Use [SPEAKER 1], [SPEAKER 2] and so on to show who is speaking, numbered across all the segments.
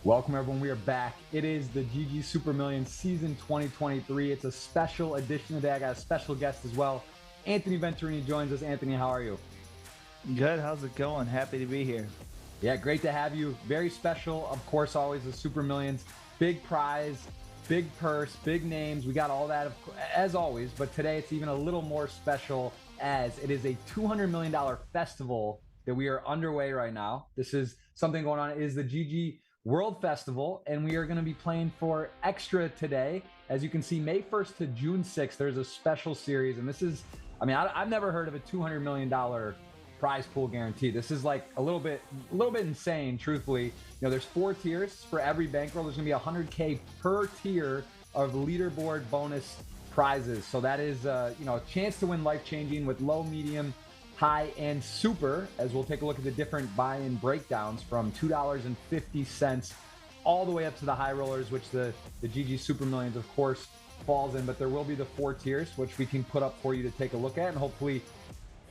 [SPEAKER 1] Welcome, everyone. We are back. It is the GG Super Millions season 2023. It's a special edition today. I got a special guest as well. Anthony Venturini joins us. Anthony, how are you?
[SPEAKER 2] Good. How's it going? Happy to be here.
[SPEAKER 1] Yeah, great to have you. Very special, of course, always the Super Millions. Big prize, big purse, big names. We got all that, as always. But today it's even a little more special as it is a $200 million festival that we are underway right now. This is something going on. It is the GG World Festival, and we are going to be playing for extra today. As you can see, May 1st to June 6th, there's a special series. And this is, I've never heard of a $200 million prize pool guarantee. This is like a little bit insane, truthfully. You know, there's 4 tiers for every bankroll. There's gonna be $100K per tier of leaderboard bonus prizes. So that is, a chance to win life-changing with low, medium, high, and super, as we'll take a look at the different buy-in breakdowns from $2.50 all the way up to the high rollers, which the GG Super Millions, of course, falls in. But there will be the 4 tiers, which we can put up for you to take a look at and hopefully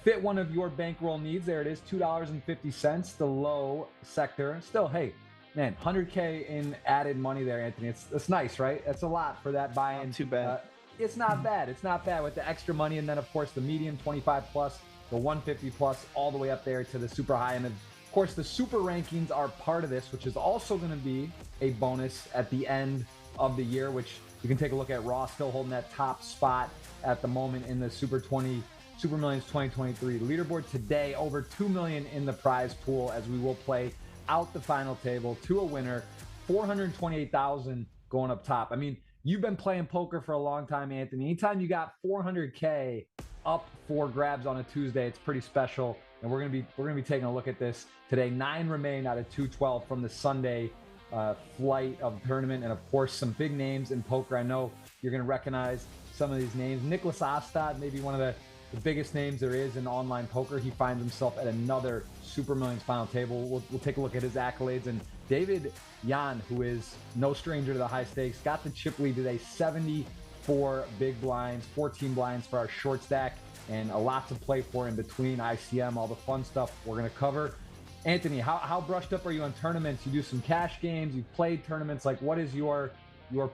[SPEAKER 1] fit one of your bankroll needs. There it is, $2.50, the low sector. Still, hey, man, $100K in added money there, Anthony. It's nice, right? That's a lot for that buy-in.
[SPEAKER 2] Not too bad.
[SPEAKER 1] It's not bad. It's not bad with the extra money. And then, of course, the medium 25 plus, the 150 plus, all the way up there to the super high. And of course, the super rankings are part of this, which is also going to be a bonus at the end of the year, which you can take a look at. Raw still holding that top spot at the moment in the Super Millions 2023 leaderboard. Today, over $2 million in the prize pool, as we will play out the final table to a winner. $428,000 going up top. I mean, you've been playing poker for a long time, Anthony. Anytime you got $400K up for grabs on a Tuesday, it's pretty special. And we're gonna be taking a look at this today. 9 remain out of 212 from the Sunday flight of the tournament, and of course some big names in poker. I know you're gonna recognize some of these names. Nicholas Ostad, maybe one of the biggest names there is in online poker. He finds himself at another Super Millions final table. We'll take a look at his accolades. And David Yan, who is no stranger to the high stakes, got the chip lead today, 74 big blinds, 14 blinds for our short stack, and a lot to play for in between ICM, all the fun stuff we're going to cover. Anthony, how brushed up are you on tournaments? You do some cash games, you've played tournaments. Like, what is your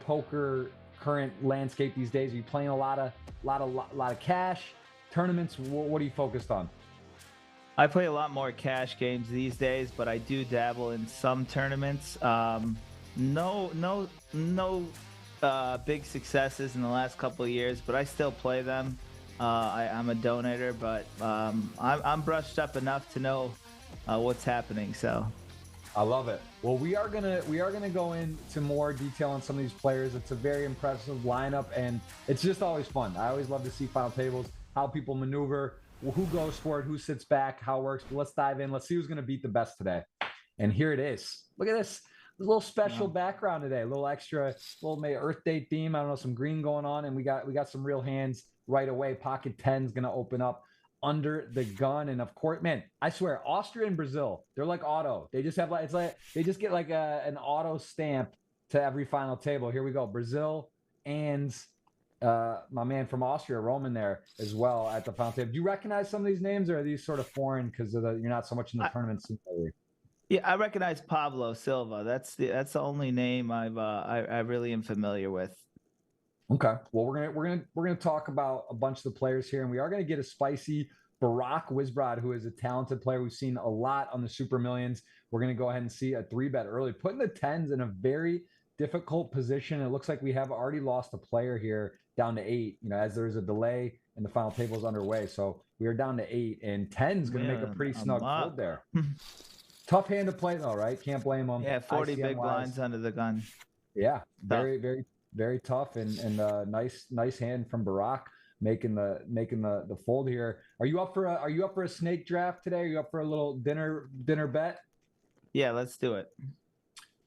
[SPEAKER 1] poker current landscape these days? Are you playing a lot of cash? Tournaments, what are you focused on?
[SPEAKER 2] I play a lot more cash games these days, but I do dabble in some tournaments. No big successes in the last couple of years, but I still play them. I'm a donator, but I'm brushed up enough to know what's happening. So
[SPEAKER 1] I love it. Well, we are gonna go into more detail on some of these players. It's a very impressive lineup, and it's just always fun. I always love to see final tables, how people maneuver, who goes for it, who sits back, how it works. But let's dive in. Let's see who's going to beat the best today. And here it is. Look at this. A little special background today. A little extra, little maybe Earth Day theme. I don't know, some green going on. And we got some real hands right away. Pocket 10's going to open up under the gun. And of course, man, I swear, Austria and Brazil, they're like auto. They just have they just get like an auto stamp to every final table. Here we go. Brazil and my man from Austria, Roman, there as well at the final table. Do you recognize some of these names, or are these sort of foreign because you're not so much in the tournament scene lately?
[SPEAKER 2] Yeah, I recognize Pablo Silva. That's the only name I really am familiar with.
[SPEAKER 1] Okay, well we're gonna talk about a bunch of the players here, and we are gonna get a spicy Barack Wisbrod, who is a talented player we've seen a lot on the Super Millions. We're gonna go ahead and see a 3-bet early, putting the 10s in a very difficult position. It looks like we have already lost a player here down to 8, as there's a delay and the final table is underway. So we are down to 8, and 10's going to make a pretty snug fold there. Tough hand to play though, right? Can't blame them.
[SPEAKER 2] Yeah, 40 big blinds under the gun.
[SPEAKER 1] Yeah, very, very, very tough, and nice hand from Barack making the fold here. Are you up for a snake draft today? Are you up for a little dinner bet?
[SPEAKER 2] Yeah, let's do it.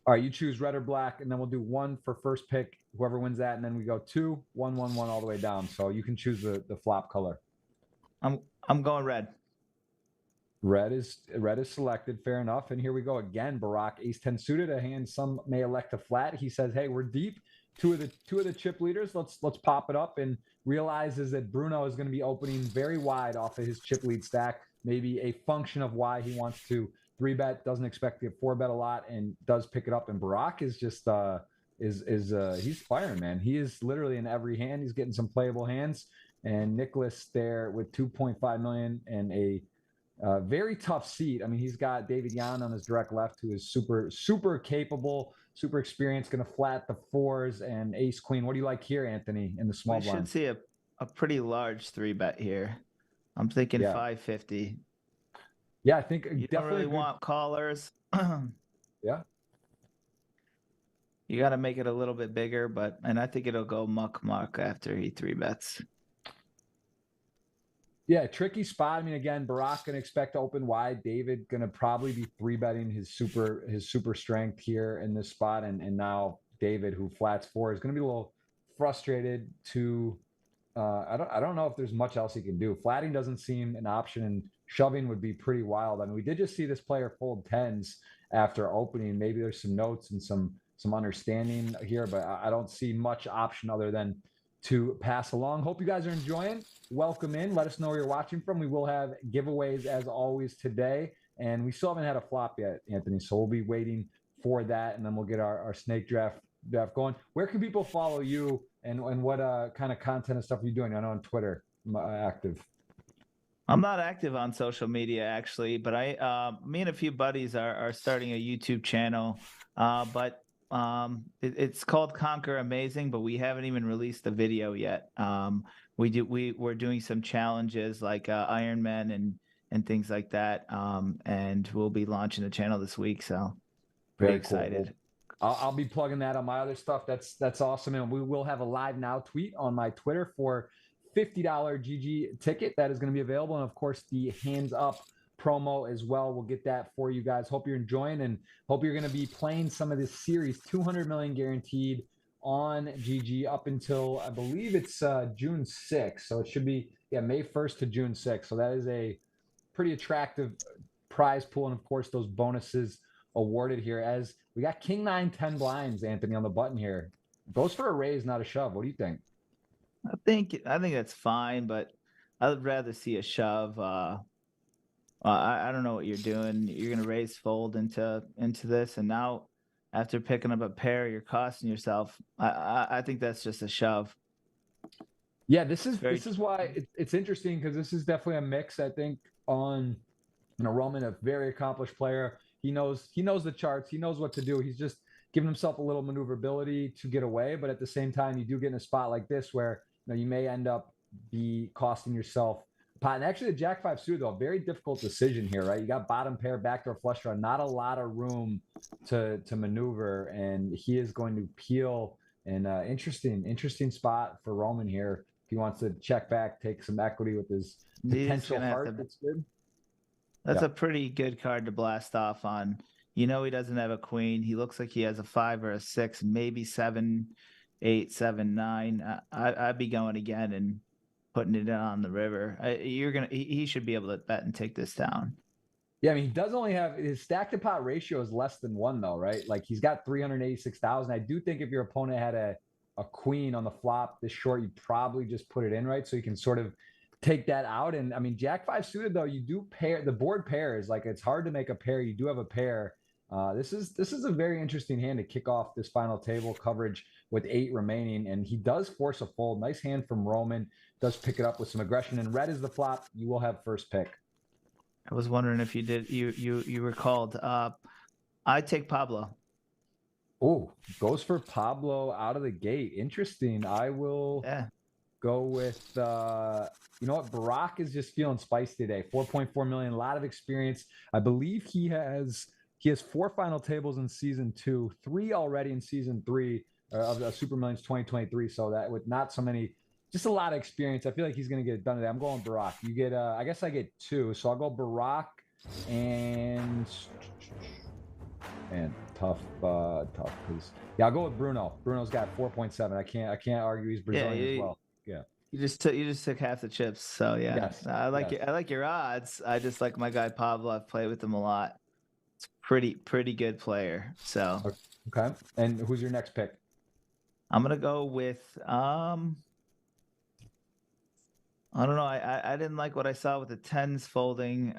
[SPEAKER 1] All right, you choose red or black, and then we'll do 1 for first pick, whoever wins that, and then we go 2, 1, 1, 1 all the way down. So you can choose the flop color.
[SPEAKER 2] I'm going red.
[SPEAKER 1] Red is selected, fair enough. And here we go again. Barack, ace 10 suited, a hand some may elect to flat. He says, "Hey, we're deep. Two of the chip leaders. Let's pop it up," and realizes that Bruno is going to be opening very wide off of his chip lead stack. Maybe a function of why he wants to 3-bet, doesn't expect to get 4-bet a lot, and does pick it up. And Barack is just he's firing, man. He is literally in every hand. He's getting some playable hands. And Nicholas there with 2.5 million and a very tough seat. I mean, he's got David Yan on his direct left, who is super capable, super experienced, going to flat the 4s and ace queen. What do you like here, Anthony, in the small
[SPEAKER 2] We
[SPEAKER 1] blind?
[SPEAKER 2] should see a pretty large 3-bet here. I'm thinking
[SPEAKER 1] Yeah.
[SPEAKER 2] 550.
[SPEAKER 1] Yeah, I think
[SPEAKER 2] You
[SPEAKER 1] definitely
[SPEAKER 2] don't really want callers.
[SPEAKER 1] Yeah.
[SPEAKER 2] You got to make it a little bit bigger, and I think it'll go muck after he 3-bets.
[SPEAKER 1] Yeah, tricky spot. I mean, again, Barack gonna expect to open wide. David gonna probably be 3-betting his super strength here in this spot, and now David, who flats 4, is gonna be a little frustrated to. I don't know if there's much else he can do. Flatting doesn't seem an option, and shoving would be pretty wild. I mean, we did just see this player fold 10s after opening. Maybe there's some notes and some understanding here, but I don't see much option other than to pass along. Hope you guys are enjoying. Welcome in. Let us know where you're watching from. We will have giveaways as always today, and we still haven't had a flop yet, Anthony. So we'll be waiting for that, and then we'll get our snake draft going. Where can people follow you, and what kind of content and stuff are you doing? I know on Twitter, active.
[SPEAKER 2] I'm not active on social media actually, but me and a few buddies are starting a YouTube channel. But it's called Conquer Amazing, but we haven't even released the video yet. We're doing some challenges like Ironman and things like that. And we'll be launching the channel this week, so pretty
[SPEAKER 1] Very
[SPEAKER 2] excited.
[SPEAKER 1] Cool. I'll be plugging that on my other stuff. That's awesome, and we will have a live now tweet on my Twitter for $50 GG ticket that is going to be available, and of course the hands up promo as well. We'll get that for you guys. Hope you're enjoying, and hope you're going to be playing some of this series. 200 million guaranteed on GG up until I believe it's June 6th, so it should be May 1st to June 6th. So that is a pretty attractive prize pool, and of course those bonuses awarded here. As we got king 9 10 blinds, Anthony, on the button here. Goes for a raise, not a shove. What do you think?
[SPEAKER 2] I think that's fine, but I would rather see a shove. I don't know what you're doing. You're gonna raise fold into this, and now after picking up a pair, you're costing yourself. I think that's just a shove.
[SPEAKER 1] Yeah, this is why it's interesting, because this is definitely a mix. I think on Roman, a very accomplished player. He knows the charts. He knows what to do. He's just giving himself a little maneuverability to get away. But at the same time, you do get in a spot like this where you may end up be costing yourself pot. And actually, the Jack 5 suited, though, a very difficult decision here, right? You got bottom pair, backdoor flush draw, not a lot of room to maneuver, and he is going to peel. And interesting spot for Roman here. If he wants to check back, take some equity with his potential heart, that's good.
[SPEAKER 2] That's a pretty good card to blast off on. He doesn't have a queen. He looks like he has a 5 or a 6, maybe 7, 8, 7, 9. I'd be going again and putting it on the river. He should be able to bet and take this down.
[SPEAKER 1] Yeah, I mean, he does only have his stack to pot ratio is less than 1 though, right? Like he's got 386,000. I do think if your opponent had a queen on the flop this short, you'd probably just put it in, right? So you can sort of take that out. And I mean, Jack 5 suited, though, you do pair the board pairs. Like it's hard to make a pair. You do have a pair. This is a very interesting hand to kick off this final table coverage with 8 remaining, and he does force a fold. Nice hand from Roman. Does pick it up with some aggression, and red is the flop. You will have first pick.
[SPEAKER 2] I was wondering if you recalled. I take Pablo.
[SPEAKER 1] Oh, goes for Pablo out of the gate. Interesting. I will go with you know what? Barack is just feeling spicy today. 4.4 million, a lot of experience. I believe he has 4 final tables in season 2, 3 already in season 3 of the Super Millions 2023. So that with not so many, just a lot of experience. I feel like he's going to get it done today. I'm going Barack. You get, I guess I get 2. So I'll go Barack and tough because I'll go with Bruno. Bruno's got 4.7. I can't argue he's Brazilian as well. Yeah.
[SPEAKER 2] You just took half the chips. So yeah, yes, I like your odds. I just like my guy Pablo. I've played with him a lot. It's pretty good player. So
[SPEAKER 1] okay. And who's your next pick?
[SPEAKER 2] I'm gonna go with I don't know. I didn't like what I saw with the 10s folding.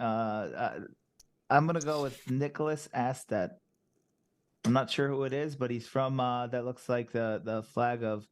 [SPEAKER 2] I'm gonna go with Nicholas Astet. I'm not sure who it is, but he's from that looks like the flag of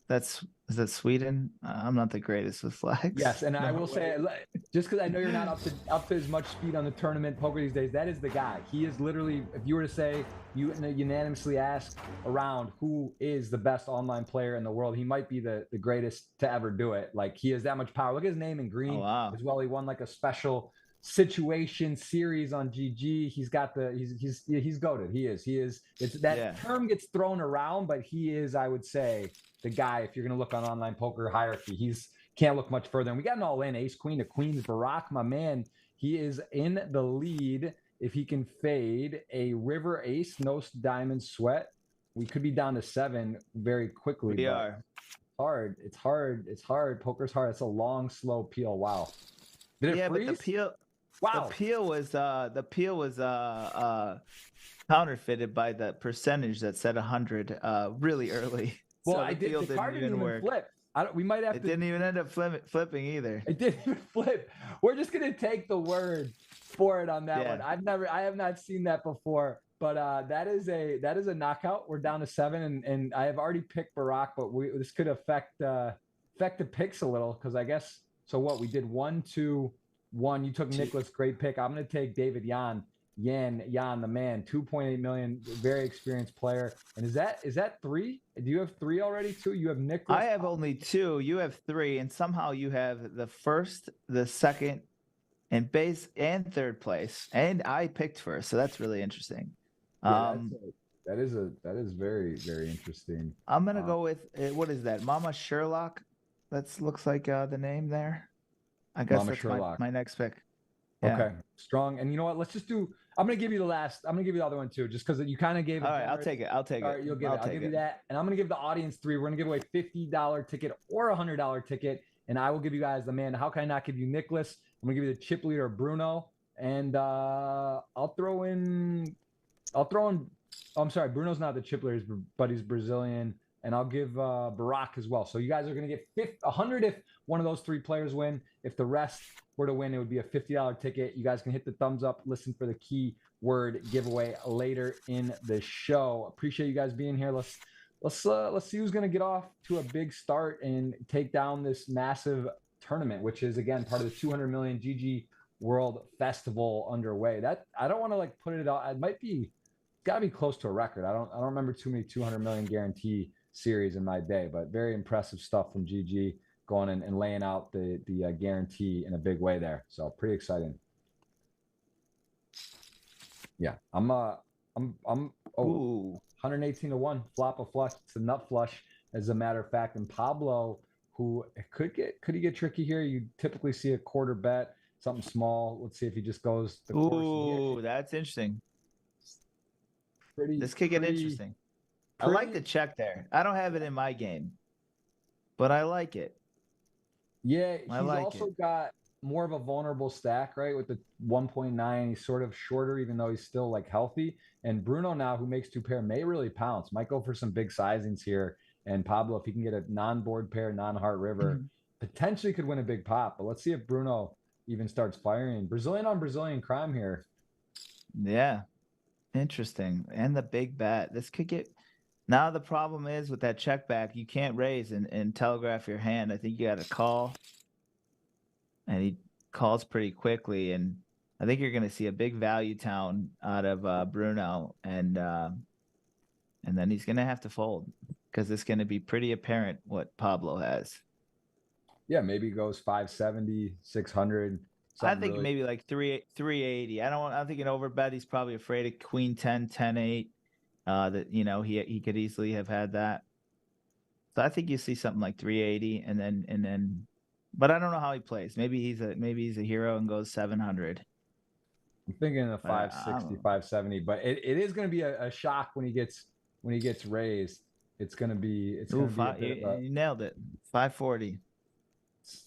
[SPEAKER 2] is that Sweden? I'm not the greatest with flags.
[SPEAKER 1] Yes, and I will say,
[SPEAKER 2] Norway.
[SPEAKER 1] just because I know you're not up to as much speed on the tournament poker these days, that is the guy. He is literally, if you were to say, you unanimously ask around who is the best online player in the world, he might be the greatest to ever do it. Like, he has that much power. Look at his name in green
[SPEAKER 2] Oh wow.
[SPEAKER 1] as well. He won like a special situation series on GG. He's got he's goated. He is. It's that term gets thrown around, but he is, I would say, the guy. If you're gonna look on online poker hierarchy, he's can't look much further. And we got an all in ace, queen to queens. Barack, my man, he is in the lead. If he can fade a river ace, no diamond sweat, we could be down to 7 very quickly.
[SPEAKER 2] We are.
[SPEAKER 1] Hard. It's hard. It's hard. Poker's hard. It's a long, slow peel. Wow. Did it freeze?
[SPEAKER 2] But the peel.
[SPEAKER 1] Wow.
[SPEAKER 2] The peel was counterfeited by the percentage that said 100 really early.
[SPEAKER 1] Well,
[SPEAKER 2] so
[SPEAKER 1] I did. The card didn't even flip. We might have
[SPEAKER 2] to. It didn't even end up flipping either.
[SPEAKER 1] It didn't even flip. We're just gonna take the word for it on that one. I have not seen that before, but that is a knockout. We're down to 7, and I have already picked Barack, but this could affect the picks a little, because I guess so. What we did 1, 2, 1. You took Nicholas, great pick. I'm gonna take David Yan, the man, 2.8 million, very experienced player. And is that 3? Do you have 3 already too? You have Nicholas.
[SPEAKER 2] I have only 2. You have 3, and somehow you have the first, the second, and base and third place. And I picked first, so that's really interesting.
[SPEAKER 1] Yeah, that is very, very interesting.
[SPEAKER 2] I'm gonna go with what is that? Mama Sherlock. That looks like the name there. I guess
[SPEAKER 1] Mama
[SPEAKER 2] that's my next pick.
[SPEAKER 1] Yeah. Okay, strong. And you know what? Let's just do. I'm gonna give you the last. I'm gonna give you the other one too, just because you kind of gave it.
[SPEAKER 2] All right, I'll take it. All right,
[SPEAKER 1] you'll get it. I'll give you that, and I'm gonna give the audience 3. We're gonna give away $50 ticket or $100 ticket, and I will give you guys the man. How can I not give you Nicholas? I'm gonna give you the chip leader Bruno, and I'll throw in. Oh, I'm sorry, Bruno's not the chip leader, but he's Brazilian, and I'll give Barack as well. So you guys are gonna get 100 if one of those 3 players win. If the rest were to win, it would be a $50 ticket. You guys can hit the thumbs up, listen for the keyword giveaway later in the show. Appreciate you guys being here. Let's see who's gonna get off to a big start and take down this massive tournament, which is again part of the 200 million GG World Festival underway. That I don't want to like put it out. It might be, got to be close to a record. I don't remember too many 200 million guarantee series in my day, but very impressive stuff from GG. Going and laying out the guarantee in a big way there. So pretty exciting. Yeah, I'm 118 to 1 flop a flush. It's a nut flush, as a matter of fact. And Pablo, who could he get tricky here? You typically see a quarter bet, something small. Let's see if he just goes the course.
[SPEAKER 2] Ooh, that's interesting. This could get interesting. I like the check there. I don't have it in my game, but I like it.
[SPEAKER 1] Yeah, he's also got more of a vulnerable stack, right? With the 1.9, he's sort of shorter, even though he's still like healthy. And Bruno now, who makes 2 pair, may really pounce. Might go for some big sizings here. And Pablo, if he can get a non-board pair, non-heart river, potentially could win a big pop. But let's see if Bruno even starts firing. Brazilian on Brazilian crime here.
[SPEAKER 2] Yeah, interesting. And the big bet. This could get. Now the problem is with that check back, you can't raise and telegraph your hand. I think you got to call, and he calls pretty quickly. And I think you're going to see a big value town out of Bruno, and then he's going to have to fold because it's going to be pretty apparent what Pablo has.
[SPEAKER 1] Yeah, maybe goes 570, 600.
[SPEAKER 2] I think really... maybe like 380. I'm thinking overbet. He's probably afraid of queen 10, 10, 8. That he could easily have had that. So I think you see something like 380, and then, but I don't know how he plays. Maybe he's a hero and goes 700.
[SPEAKER 1] I'm thinking of 560, 570, but it is going to be a shock when he gets raised. It's going to be
[SPEAKER 2] you nailed it. 540.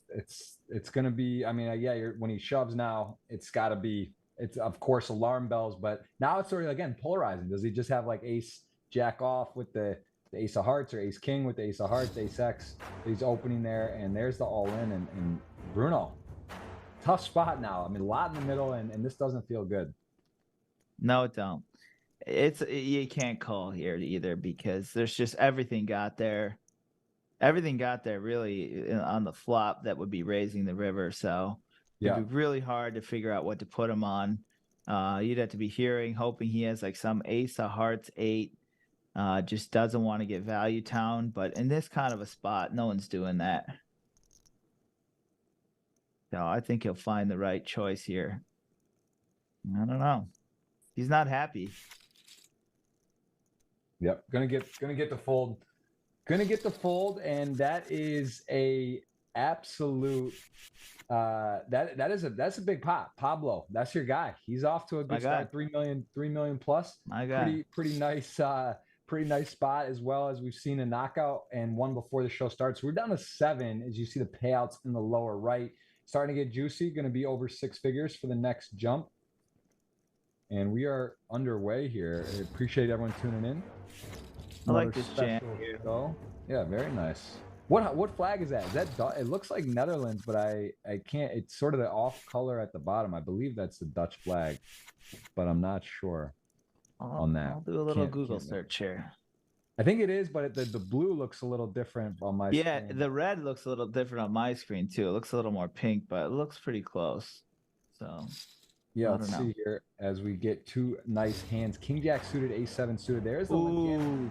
[SPEAKER 1] It's going to be. I mean, when he shoves now, it's got to be. It's of course alarm bells, but now it's sort of again polarizing. Does he just have like ace jack off with the ace of hearts, or ace king with the ace of hearts, ace X? He's opening there, and there's the all in, and Bruno, tough spot now. I mean, a lot in the middle, and this doesn't feel good.
[SPEAKER 2] No, don't. You can't call here either because there's just everything got there. Everything got there really on the flop that would be raising the river. So it'd
[SPEAKER 1] Yeah.
[SPEAKER 2] be really hard to figure out what to put him on. You'd have to be hoping he has like some ace of hearts 8. Just doesn't want to get value town. But in this kind of a spot, no one's doing that. So I think he'll find the right choice here. I don't know. He's not happy.
[SPEAKER 1] Yep. Gonna get the fold. Gonna get the fold, and that is a absolute that's a big pot. Pablo, that's your guy. He's off to a good start. 3 million plus.
[SPEAKER 2] My guy.
[SPEAKER 1] Pretty nice spot, as well as we've seen a knockout and one before the show starts. We're down to 7 as you see the payouts in the lower right. Starting to get juicy, gonna be over 6 figures for the next jump. And we are underway here. I appreciate everyone tuning in.
[SPEAKER 2] I like this jam here.
[SPEAKER 1] Though. Yeah, very nice. What flag is that? Is that it looks like Netherlands, but I can't. It's sort of the off color at the bottom. I believe that's the Dutch flag, but I'm not sure on that.
[SPEAKER 2] I'll do a little Google search here.
[SPEAKER 1] I think it is, but the blue looks a little different on my screen.
[SPEAKER 2] Yeah, the red looks a little different on my screen too. It looks a little more pink, but it looks pretty close. So
[SPEAKER 1] yeah, let's see here as we get 2 nice hands. King Jack suited, A7 suited. There's the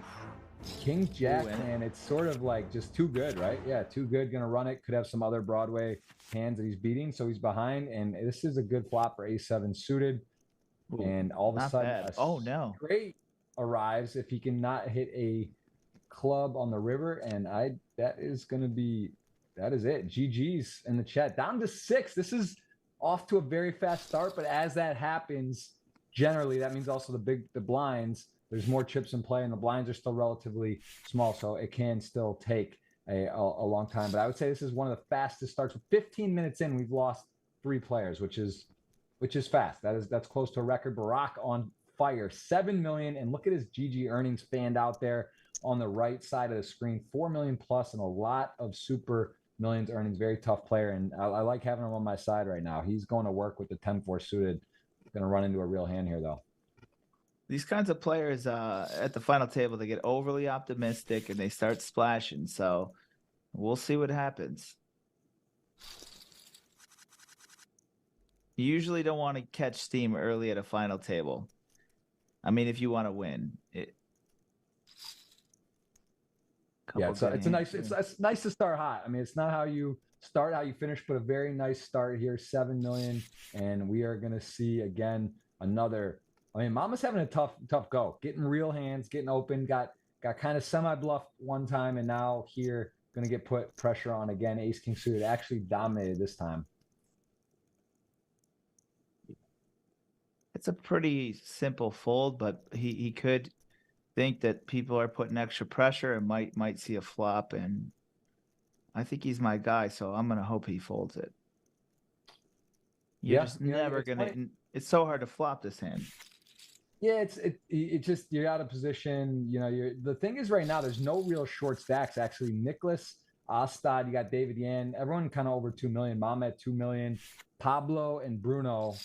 [SPEAKER 1] King Jack, and it's sort of like just too good, right? Yeah, too good. Gonna run it. Could have some other Broadway hands that he's beating, so he's behind. And this is a good flop for A7 suited. Ooh, and all of a sudden, great arrives if he can not hit a club on the river. And that is it. GG's in the chat. Down to 6. This is off to a very fast start, but as that happens, generally that means also the blinds. There's more chips in play, and the blinds are still relatively small, so it can still take a long time. But I would say this is one of the fastest starts. 15 minutes in, we've lost 3 players, which is fast. That's close to a record. Barack on fire, 7 million, and look at his GG earnings fanned out there on the right side of the screen, 4 million plus, and a lot of super millions earnings. Very tough player, and I like having him on my side right now. He's going to work with the 10-4 suited. Going to run into a real hand here, though.
[SPEAKER 2] These kinds of players at the final table, they get overly optimistic and they start splashing. So we'll see what happens. You usually don't want to catch steam early at a final table. I mean, if you want to win.
[SPEAKER 1] It's nice to start hot. I mean, it's not how you start, how you finish, but a very nice start here. 7 million, and we are going to see again another. I mean, Mama's having a tough go, getting real hands, getting open, got kind of semi-bluffed one time, and now here going to get put pressure on again. Ace King suited actually dominated this time.
[SPEAKER 2] It's a pretty simple fold, but he could think that people are putting extra pressure and might see a flop, and I think he's my guy, so I'm going to hope he folds it. You're just never going to. It's so hard to flop this hand.
[SPEAKER 1] Yeah, it just, you're out of position. You know, the thing is right now, there's no real short stacks. Actually, Nicholas, Ostad, you got David Yan, everyone kind of over 2 million. Mama at 2 million. Pablo and Bruno.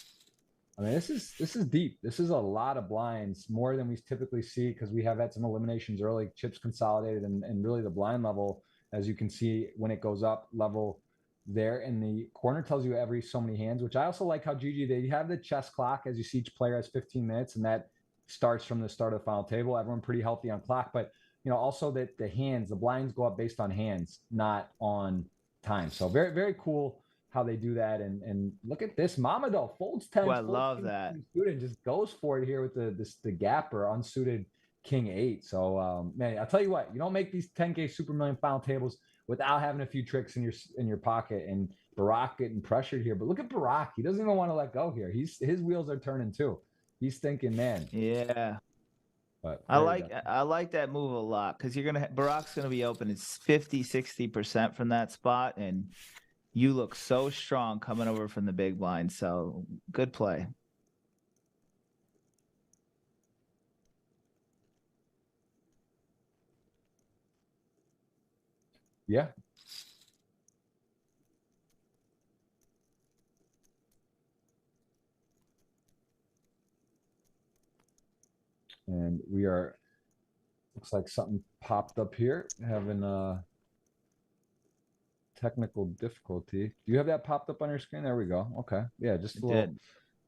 [SPEAKER 1] I mean, this is deep. This is a lot of blinds, more than we typically see, because we have had some eliminations early, chips consolidated, and really the blind level, as you can see when it goes up, level there in the corner tells you every so many hands, which I also like how GG, they have the chess clock, as you see each player has 15 minutes, and that starts from the start of the final table. Everyone pretty healthy on clock, but you know, also that the hands, the blinds go up based on hands, not on time. So very, very cool how they do that. And look at this. Mama though folds 10.
[SPEAKER 2] Oh, I love that.
[SPEAKER 1] And just goes for it here with the gap or unsuited King 8. So man, I'll tell you what, you don't make these 10K Super Million final tables without having a few tricks in your pocket. And Barack getting pressured here, but look at Barack. He doesn't even want to let go here. His wheels are turning too. He's thinking, man.
[SPEAKER 2] Yeah.
[SPEAKER 1] But
[SPEAKER 2] I like that move a lot, because Barack's gonna be open. It's 50-60% from that spot, and you look so strong coming over from the big blind. So good play.
[SPEAKER 1] Yeah. And we are, looks like something popped up here, having technical difficulty. Do you have that popped up on your screen? There we go. Okay. Yeah, just a
[SPEAKER 2] It
[SPEAKER 1] little.
[SPEAKER 2] did.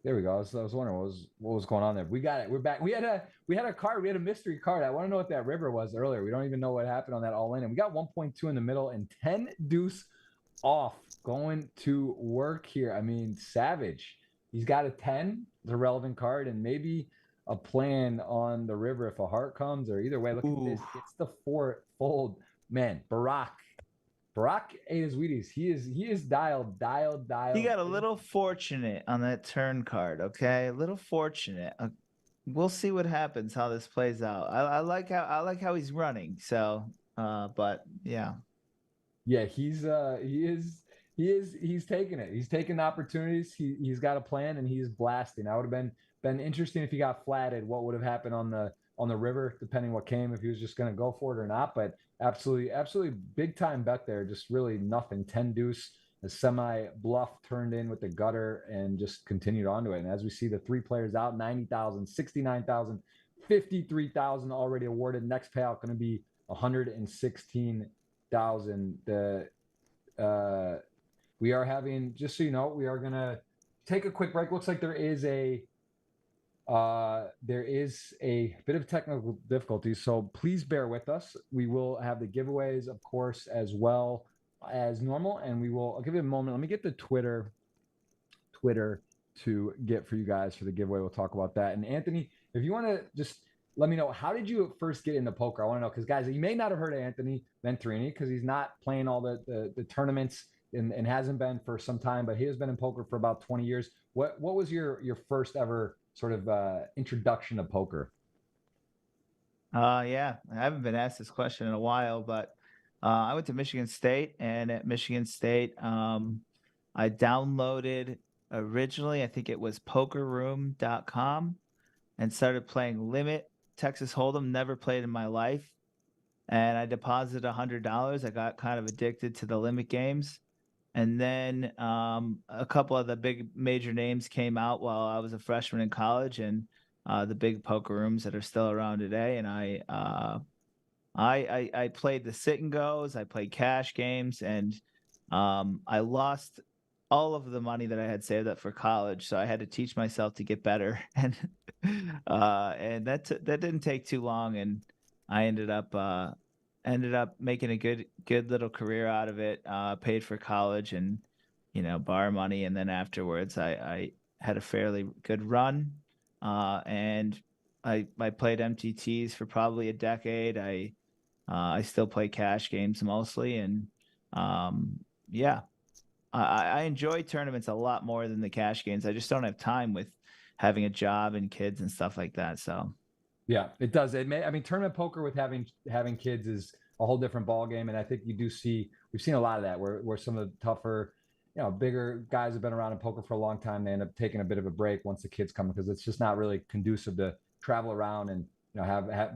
[SPEAKER 1] There we go. I was wondering what was going on there. We got it. We're back. We had a card. We had a mystery card. I want to know what that river was earlier. We don't even know what happened on that all in. And we got 1.2 in the middle and 10 deuce off going to work here. I mean, savage. He's got a 10, the relevant card, and maybe a plan on the river if a heart comes, or either way. Look at this. It's the fold. Man, Barack ate his Wheaties. He is dialed.
[SPEAKER 2] He got a little fortunate on that turn card. Okay, a little fortunate. We'll see what happens, how this plays out. I like how he's running. So, but yeah.
[SPEAKER 1] Yeah, he's taking it. He's taking the opportunities. He's got a plan and he's blasting. I would have been interesting if he got flatted. What would have happened on the river, depending what came, if he was just going to go for it or not. But absolutely big time bet there. Just really nothing. 10 deuce, a semi bluff turned in with the gutter and just continued on to it. And as we see the three players out, 90,000, 69,000, 53,000 already awarded. Next payout going to be 116,000. We are having, just so you know, we are gonna take a quick break. Looks like there is a bit of technical difficulties, so please bear with us. We will have the giveaways, of course, as well as normal, and I'll give you a moment. Let me get the Twitter to get for you guys for the giveaway. We'll talk about that. And Anthony, if you want to just let me know, how did you first get into poker? I want to know, because guys, you may not have heard of Anthony Venturini because he's not playing all the tournaments and hasn't been for some time, but he has been in poker for about 20 years. What was your first ever sort of introduction to poker?
[SPEAKER 2] Yeah, I haven't been asked this question in a while, but I went to Michigan State, and at Michigan State, I downloaded originally, I think it was pokerroom.com, and started playing Limit Texas Hold'em. Never played in my life, and I deposited $100. I got kind of addicted to the limit games, and then a couple of the big major names came out while I was a freshman in college, and the big poker rooms that are still around today. And I played the sit and goes. I played cash games, and I lost all of the money that I had saved up for college. So I had to teach myself to get better, and that didn't take too long, and I ended up making a good little career out of it. Paid for college and bar money, and then afterwards I had a fairly good run, and I played MTTs for probably a decade. I still play cash games mostly, and yeah, I enjoy tournaments a lot more than the cash games. I just don't have time with having a job and kids and stuff like that. So
[SPEAKER 1] Yeah, it does. I mean, tournament poker with having kids is a whole different ball game, and I think we've seen a lot of that where some of the tougher, bigger guys have been around in poker for a long time. They end up taking a bit of a break once the kids come, because it's just not really conducive to travel around and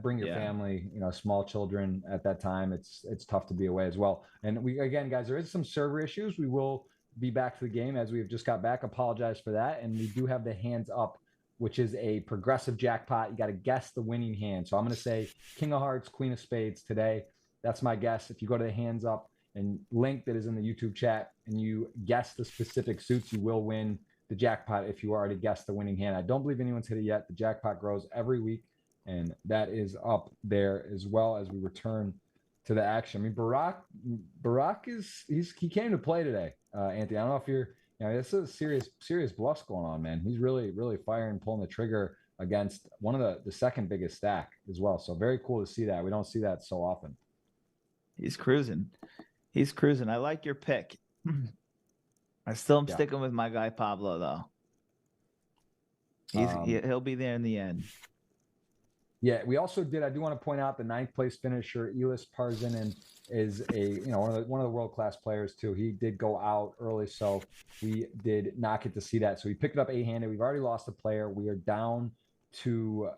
[SPEAKER 1] bring your family, small children at that time. It's tough to be away as well. And again, guys, there is some server issues. We will be back to the game as we've just got back. Apologize for that, and we do have the hands up, which is a progressive jackpot. You got to guess the winning hand. So I'm going to say King of Hearts, Queen of Spades today. That's my guess. If you go to the hands up and link that is in the YouTube chat and you guess the specific suits, you will win the jackpot if you already guessed the winning hand. I don't believe anyone's hit it yet. The jackpot grows every week, and that is up there as well as we return to the action. I mean, Barack he came to play today, Anthony. I don't know if you're, this is serious bluffs going on, man. He's really firing, pulling the trigger against one of the second biggest stack as well. So very cool to see that. We don't see that so often.
[SPEAKER 2] He's cruising. I like your pick. I still am sticking with my guy Pablo, though. He'll be there in the end.
[SPEAKER 1] Yeah, we also did. I do want to point out the 9th place finisher, Elis Parzinen, is one of the world-class players too. He did go out early, so we did not get to see that. So we picked it up 8-handed. We've already lost a player. We are down to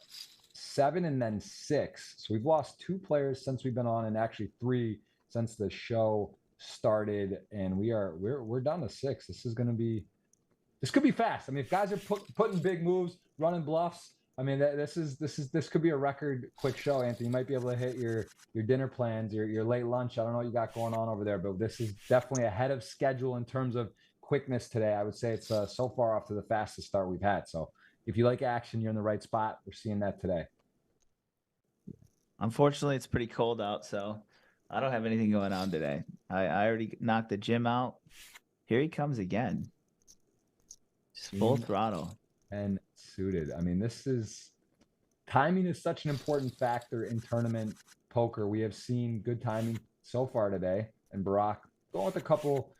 [SPEAKER 1] 7 and then 6. So we've lost 2 players since we've been on, and actually 3 since the show started. And we're down to 6. This could be fast. I mean, if guys are putting big moves, running bluffs, I mean, this could be a record quick show, Anthony. You might be able to hit your dinner plans, your late lunch. I don't know what you got going on over there, but this is definitely ahead of schedule in terms of quickness today. I would say it's so far off to the fastest start we've had. So if you like action, you're in the right spot. We're seeing that today.
[SPEAKER 2] Unfortunately, it's pretty cold out, so I don't have anything going on today. I already knocked the gym out. Here he comes again. Just full throttle.
[SPEAKER 1] And suited. I mean, timing is such an important factor in tournament poker. We have seen good timing so far today, and Barack going with a couple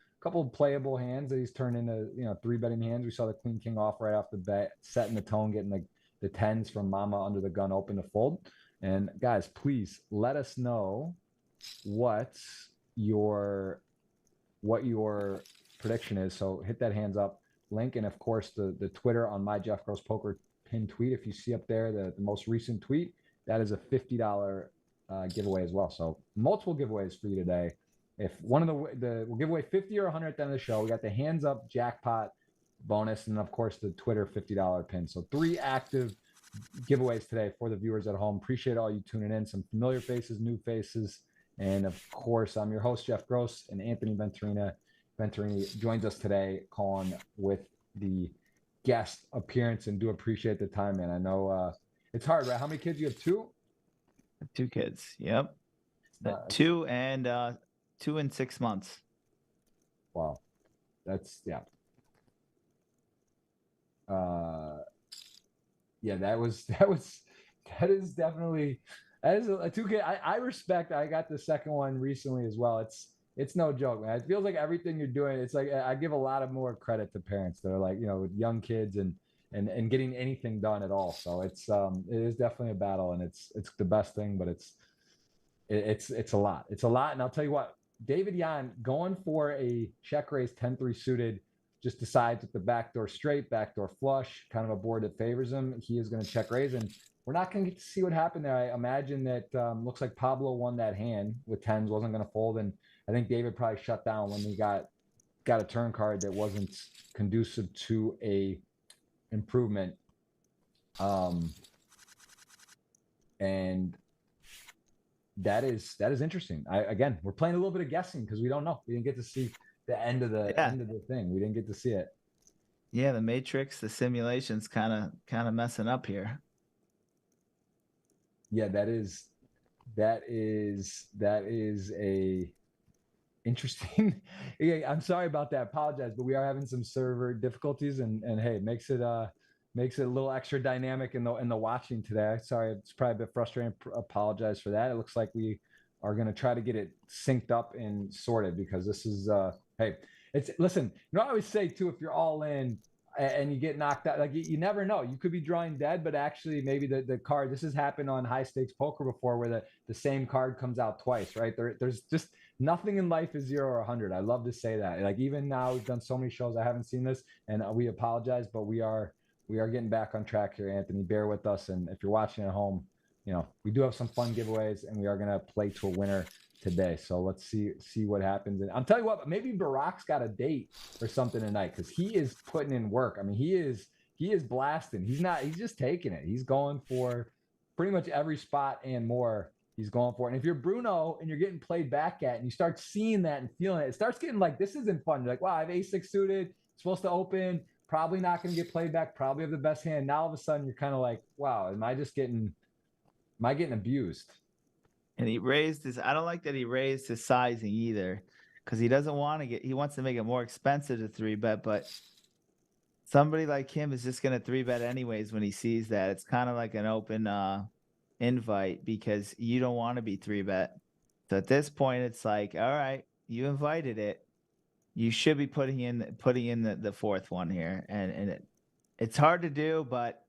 [SPEAKER 1] playable hands that he's turned into 3-betting hands. We saw the queen king off right off the bat, setting the tone, getting the tens from Mama under the gun open to fold. And guys, please let us know what your prediction is. So hit that hands up link, and of course the Twitter on my Jeff Gross Poker pin tweet. If you see up there the most recent tweet, that is a $50 giveaway as well. So multiple giveaways for you today. If one of we'll give away 50 or 100 at the end of the show. We got the hands up jackpot bonus, and of course the Twitter $50 pin. So 3 active giveaways today for the viewers at home. Appreciate all you tuning in. Some familiar faces, new faces, and of course I'm your host Jeff Gross, and Anthony Venturini joins us today, calling with the guest appearance, and do appreciate the time, man. I know it's hard, right? How many kids you have? 2?
[SPEAKER 2] 2 kids. Yep. 2 and 2 and 6 months.
[SPEAKER 1] Wow. That's that is definitely a 2 kid. I respect. I got the second one recently as well. It's no joke, man. It feels like everything you're doing, it's like I give a lot of more credit to parents that are like, with young kids and getting anything done at all. So it is definitely a battle, and it's the best thing, but it's a lot. It's a lot. And I'll tell you what, David Yan going for a check raise 10-3 suited, just decides with the backdoor straight, backdoor flush, kind of a board that favors him. He is going to check raise, and we're not going to get to see what happened there. I imagine that looks like Pablo won that hand with tens, wasn't going to fold, and I think David probably shut down when he got a turn card that wasn't conducive to a improvement. And that is interesting. Again, we're playing a little bit of guessing because we don't know. We didn't get to see the end of the thing. We didn't get to see it.
[SPEAKER 2] Yeah, the matrix, the simulation's kind of messing up here.
[SPEAKER 1] Yeah, that is a interesting. Yeah, I'm sorry about that. Apologize, but we are having some server difficulties, and hey, it makes it a little extra dynamic in the watching today. Sorry, it's probably a bit frustrating. Apologize for that. It looks like we are going to try to get it synced up and sorted, because this is hey, listen, I always say too, if you're all in and you get knocked out, like you never know, you could be drawing dead, but actually maybe the card, this has happened on high stakes poker before, where the same card comes out twice, right? There's just nothing in life is 0 or 100. I love to say that. Like, even now, we've done so many shows, I haven't seen this, and we apologize, but we are getting back on track here, Anthony. Bear with us, and if you're watching at home, we do have some fun giveaways, and we are going to play to a winner today. So let's see what happens. And I'll tell you what, maybe Barack's got a date or something tonight, because he is putting in work. I mean, he is blasting. He's just taking it. He's going for pretty much every spot and more. He's going for it. And if you're Bruno and you're getting played back at, and you start seeing that and feeling it, it starts getting like, this isn't fun. You're like, wow, I have ace-6 suited, supposed to open, probably not going to get played back, probably have the best hand. Now all of a sudden you're kind of like, wow, am I getting abused?
[SPEAKER 2] And he raised his, I don't like that he raised his sizing either, because he doesn't want to he wants to make it more expensive to 3-bet, but somebody like him is just going to 3-bet anyways when he sees that. It's kind of like an open invite, because you don't want to be 3-bet. So at this point, it's like, all right, you invited it. You should be putting in the fourth one here. And it's hard to do, but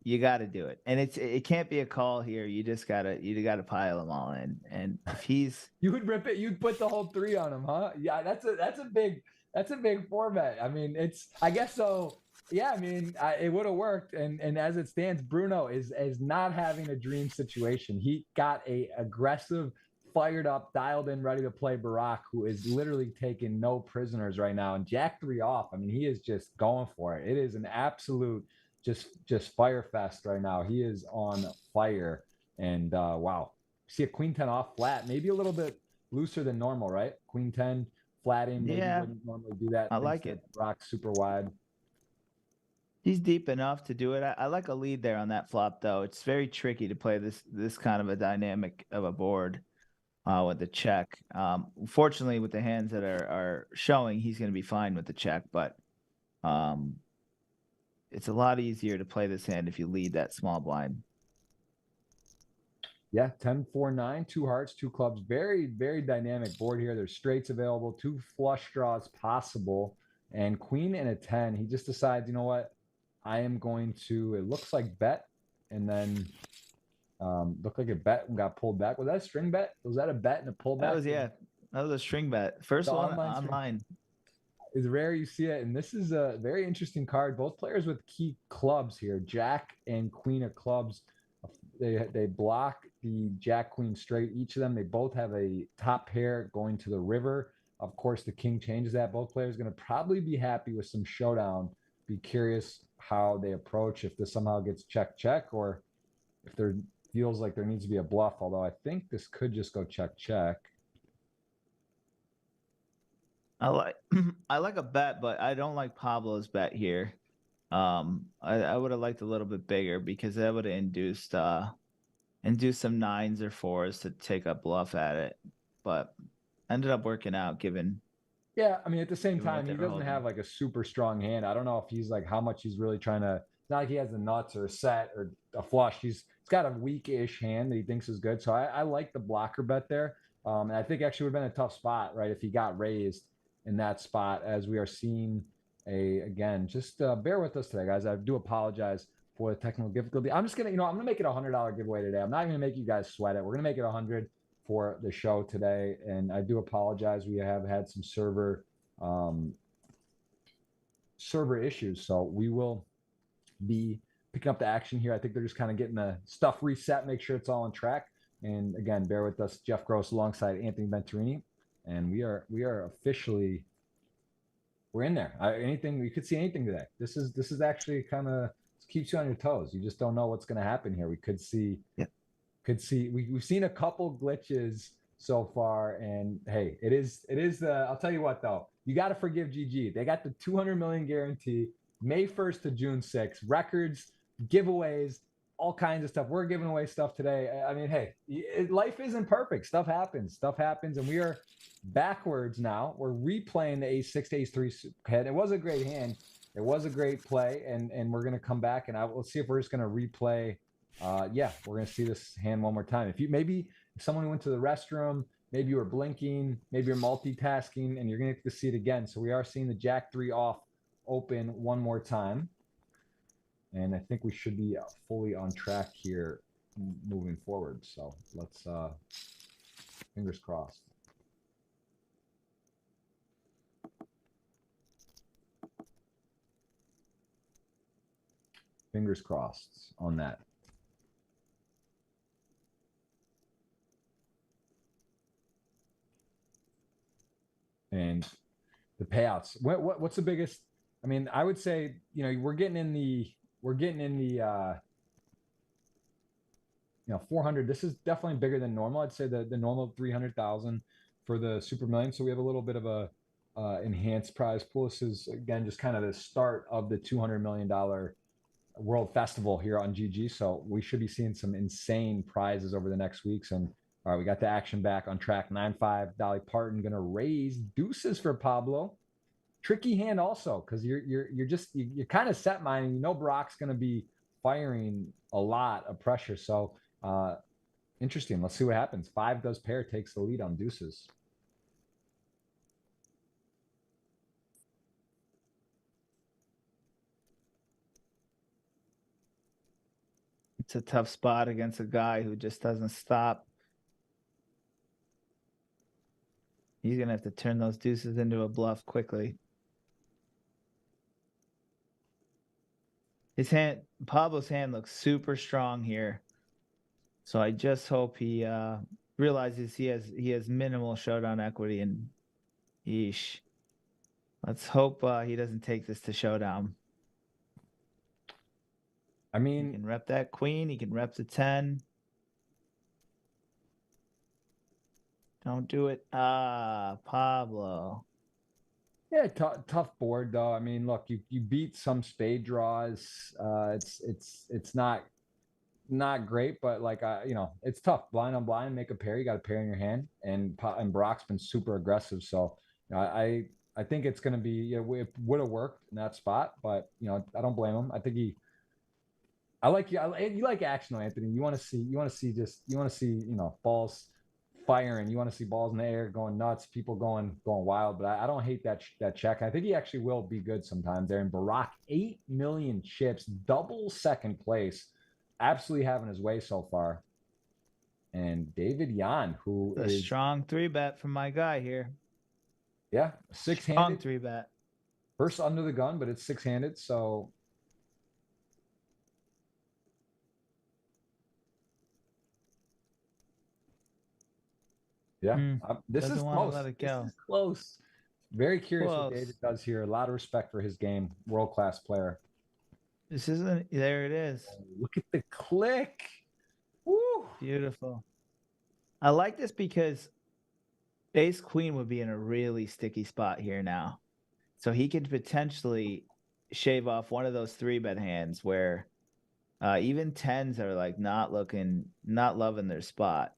[SPEAKER 2] you got to do it, and it can't be a call here. You gotta pile them all in. And if he's,
[SPEAKER 1] you would rip it, you'd put the whole 3 on him, huh? Yeah, that's a big format. I mean, I guess so. Yeah, I mean, it would have worked. And as it stands, Bruno is not having a dream situation. He got a aggressive, fired up, dialed in, ready to play Barack, who is literally taking no prisoners right now. And Jack 3 off. I mean, he is just going for it. It is an absolute just fire fest right now. He is on fire. And wow, see a queen 10 off flat, maybe a little bit looser than normal, right? Queen 10 flatting, maybe
[SPEAKER 2] Yeah,
[SPEAKER 1] wouldn't normally do that.
[SPEAKER 2] I
[SPEAKER 1] Thinks
[SPEAKER 2] like
[SPEAKER 1] that
[SPEAKER 2] it.
[SPEAKER 1] rock's super wide.
[SPEAKER 2] He's deep enough to do it. I like a lead there on that flop, though. It's very tricky to play this kind of a dynamic of a board with the check. Fortunately, with the hands that are showing, he's going to be fine with the check. But um, it's a lot easier to play this hand if you lead that small blind.
[SPEAKER 1] Yeah, 10, 4, 9, two hearts, two clubs. Very, very dynamic board here. There's straights available, two flush draws possible, and queen and a 10. He just decides, you know what? I am going to, it looks like bet, and then looked like a bet and got pulled back. Was that a string bet? Was that a bet and a pullback?
[SPEAKER 2] That was a string bet. First
[SPEAKER 1] The
[SPEAKER 2] one
[SPEAKER 1] online string
[SPEAKER 2] online.
[SPEAKER 1] is rare you see it, and this is a very interesting card. Both players with key clubs here, Jack and Queen of clubs. They block the Jack Queen straight. Each of them, they both have a top pair going to the river. Of course, the king changes that. Both players going to probably be happy with some showdown. Be curious how they approach, if this somehow gets check, or if there feels like there needs to be a bluff. Although I think this could just go check.
[SPEAKER 2] I like I like a bet, but I don't like Pablo's bet here. I would have liked a little bit bigger because that would have induced some nines or fours to take a bluff at it. But ended up working out given
[SPEAKER 1] Yeah, I mean, at the same
[SPEAKER 2] what
[SPEAKER 1] time,
[SPEAKER 2] they
[SPEAKER 1] he
[SPEAKER 2] were
[SPEAKER 1] doesn't
[SPEAKER 2] holding.
[SPEAKER 1] have like a super strong hand. I don't know if he's like how much he's really trying to. It's not like he has the nuts or a set or a flush. He's got a weak-ish hand that he thinks is good. So I like the blocker bet there. And I think actually would have been a tough spot, right, if he got raised in that spot, as we are seeing again. Just bear with us today, guys. I do apologize for the technical difficulty. I'm just gonna, I'm gonna make it $100 giveaway today. I'm not gonna make you guys sweat it. We're gonna make it 100 for the show today, and I do apologize. We have had some server issues, so we will be picking up the action here. I think they're just kind of getting the stuff reset, make sure it's all on track. And again, bear with us. Jeff Gross alongside Anthony Venturini, and we are officially, we're in there. Anything, we could see anything today. This is actually kind of keeps you on your toes. You just don't know what's going to happen here. We could see, we've seen a couple glitches so far, and hey, it is I'll tell you what though, you got to forgive GG. They got the 200 million guarantee, May 1st to June 6th, records, giveaways, all kinds of stuff. We're giving away stuff today. I mean, hey, life isn't perfect. Stuff happens, and we are backwards now. We're replaying the ace-6 to ace-3 head. It was a great hand. It was a great play, and we're gonna come back, and we'll see if we're just gonna replay. Yeah, we're gonna see this hand one more time. If someone went to the restroom, maybe you were blinking, maybe you're multitasking, and you're gonna get to see it again. So we are seeing the Jack 3 off open one more time, and I think we should be fully on track here moving forward. So let's fingers crossed. Fingers crossed on that. And the payouts. What's the biggest? I mean, I would say, we're getting in the 400. This is definitely bigger than normal. I'd say the normal 300,000 for the Super Million. So we have a little bit of a enhanced prize pool. This is again just kind of the start of the $200 million World Festival here on GG. So we should be seeing some insane prizes over the next weeks. And all right, we got the action back on track. 9-5. Dolly Parton gonna raise deuces for Pablo. Tricky hand also, because you're kind of set mining. Brock's gonna be firing a lot of pressure. So interesting. Let's see what happens. 5 does pair, takes the lead on deuces.
[SPEAKER 2] It's a tough spot against a guy who just doesn't stop. He's gonna have to turn those deuces into a bluff quickly. Pablo's hand looks super strong here. So I just hope he realizes he has minimal showdown equity, and yeesh. Let's hope he doesn't take this to showdown.
[SPEAKER 1] I
[SPEAKER 2] He
[SPEAKER 1] mean,
[SPEAKER 2] can rep that queen. He can rep the 10. Don't do it. Ah, Pablo.
[SPEAKER 1] yeah, tough board though. I mean, look, you beat some spade draws. It's not great, but like it's tough. Blind on blind, make a pair. You got a pair in your hand, and Brock's been super aggressive. So I think it's gonna be it would have worked in that spot, but I don't blame him. I think I like you. You like action, Anthony. You want to see balls firing. You want to see balls in the air going nuts, people going wild. But I don't hate that check. I think he actually will be good sometimes there. And Barack, 8 million chips, double second place, absolutely having his way so far. And David Yan, who
[SPEAKER 2] A
[SPEAKER 1] is
[SPEAKER 2] strong 3-bet from my guy here. Strong
[SPEAKER 1] six-handed,
[SPEAKER 2] 3-bet.
[SPEAKER 1] first under the gun, but it's six-handed, so. Yeah, this is
[SPEAKER 2] Doesn't want to
[SPEAKER 1] close.
[SPEAKER 2] let it
[SPEAKER 1] This
[SPEAKER 2] go.
[SPEAKER 1] is close. Very curious what
[SPEAKER 2] Close.
[SPEAKER 1] David does here. A lot of respect for his game. World-class player.
[SPEAKER 2] This isn't. There it is.
[SPEAKER 1] Oh, look at the click. Woo.
[SPEAKER 2] Beautiful. I like this because ace queen would be in a really sticky spot here now. So he could potentially shave off one of those 3-bet hands where even 10s are like not loving their spot.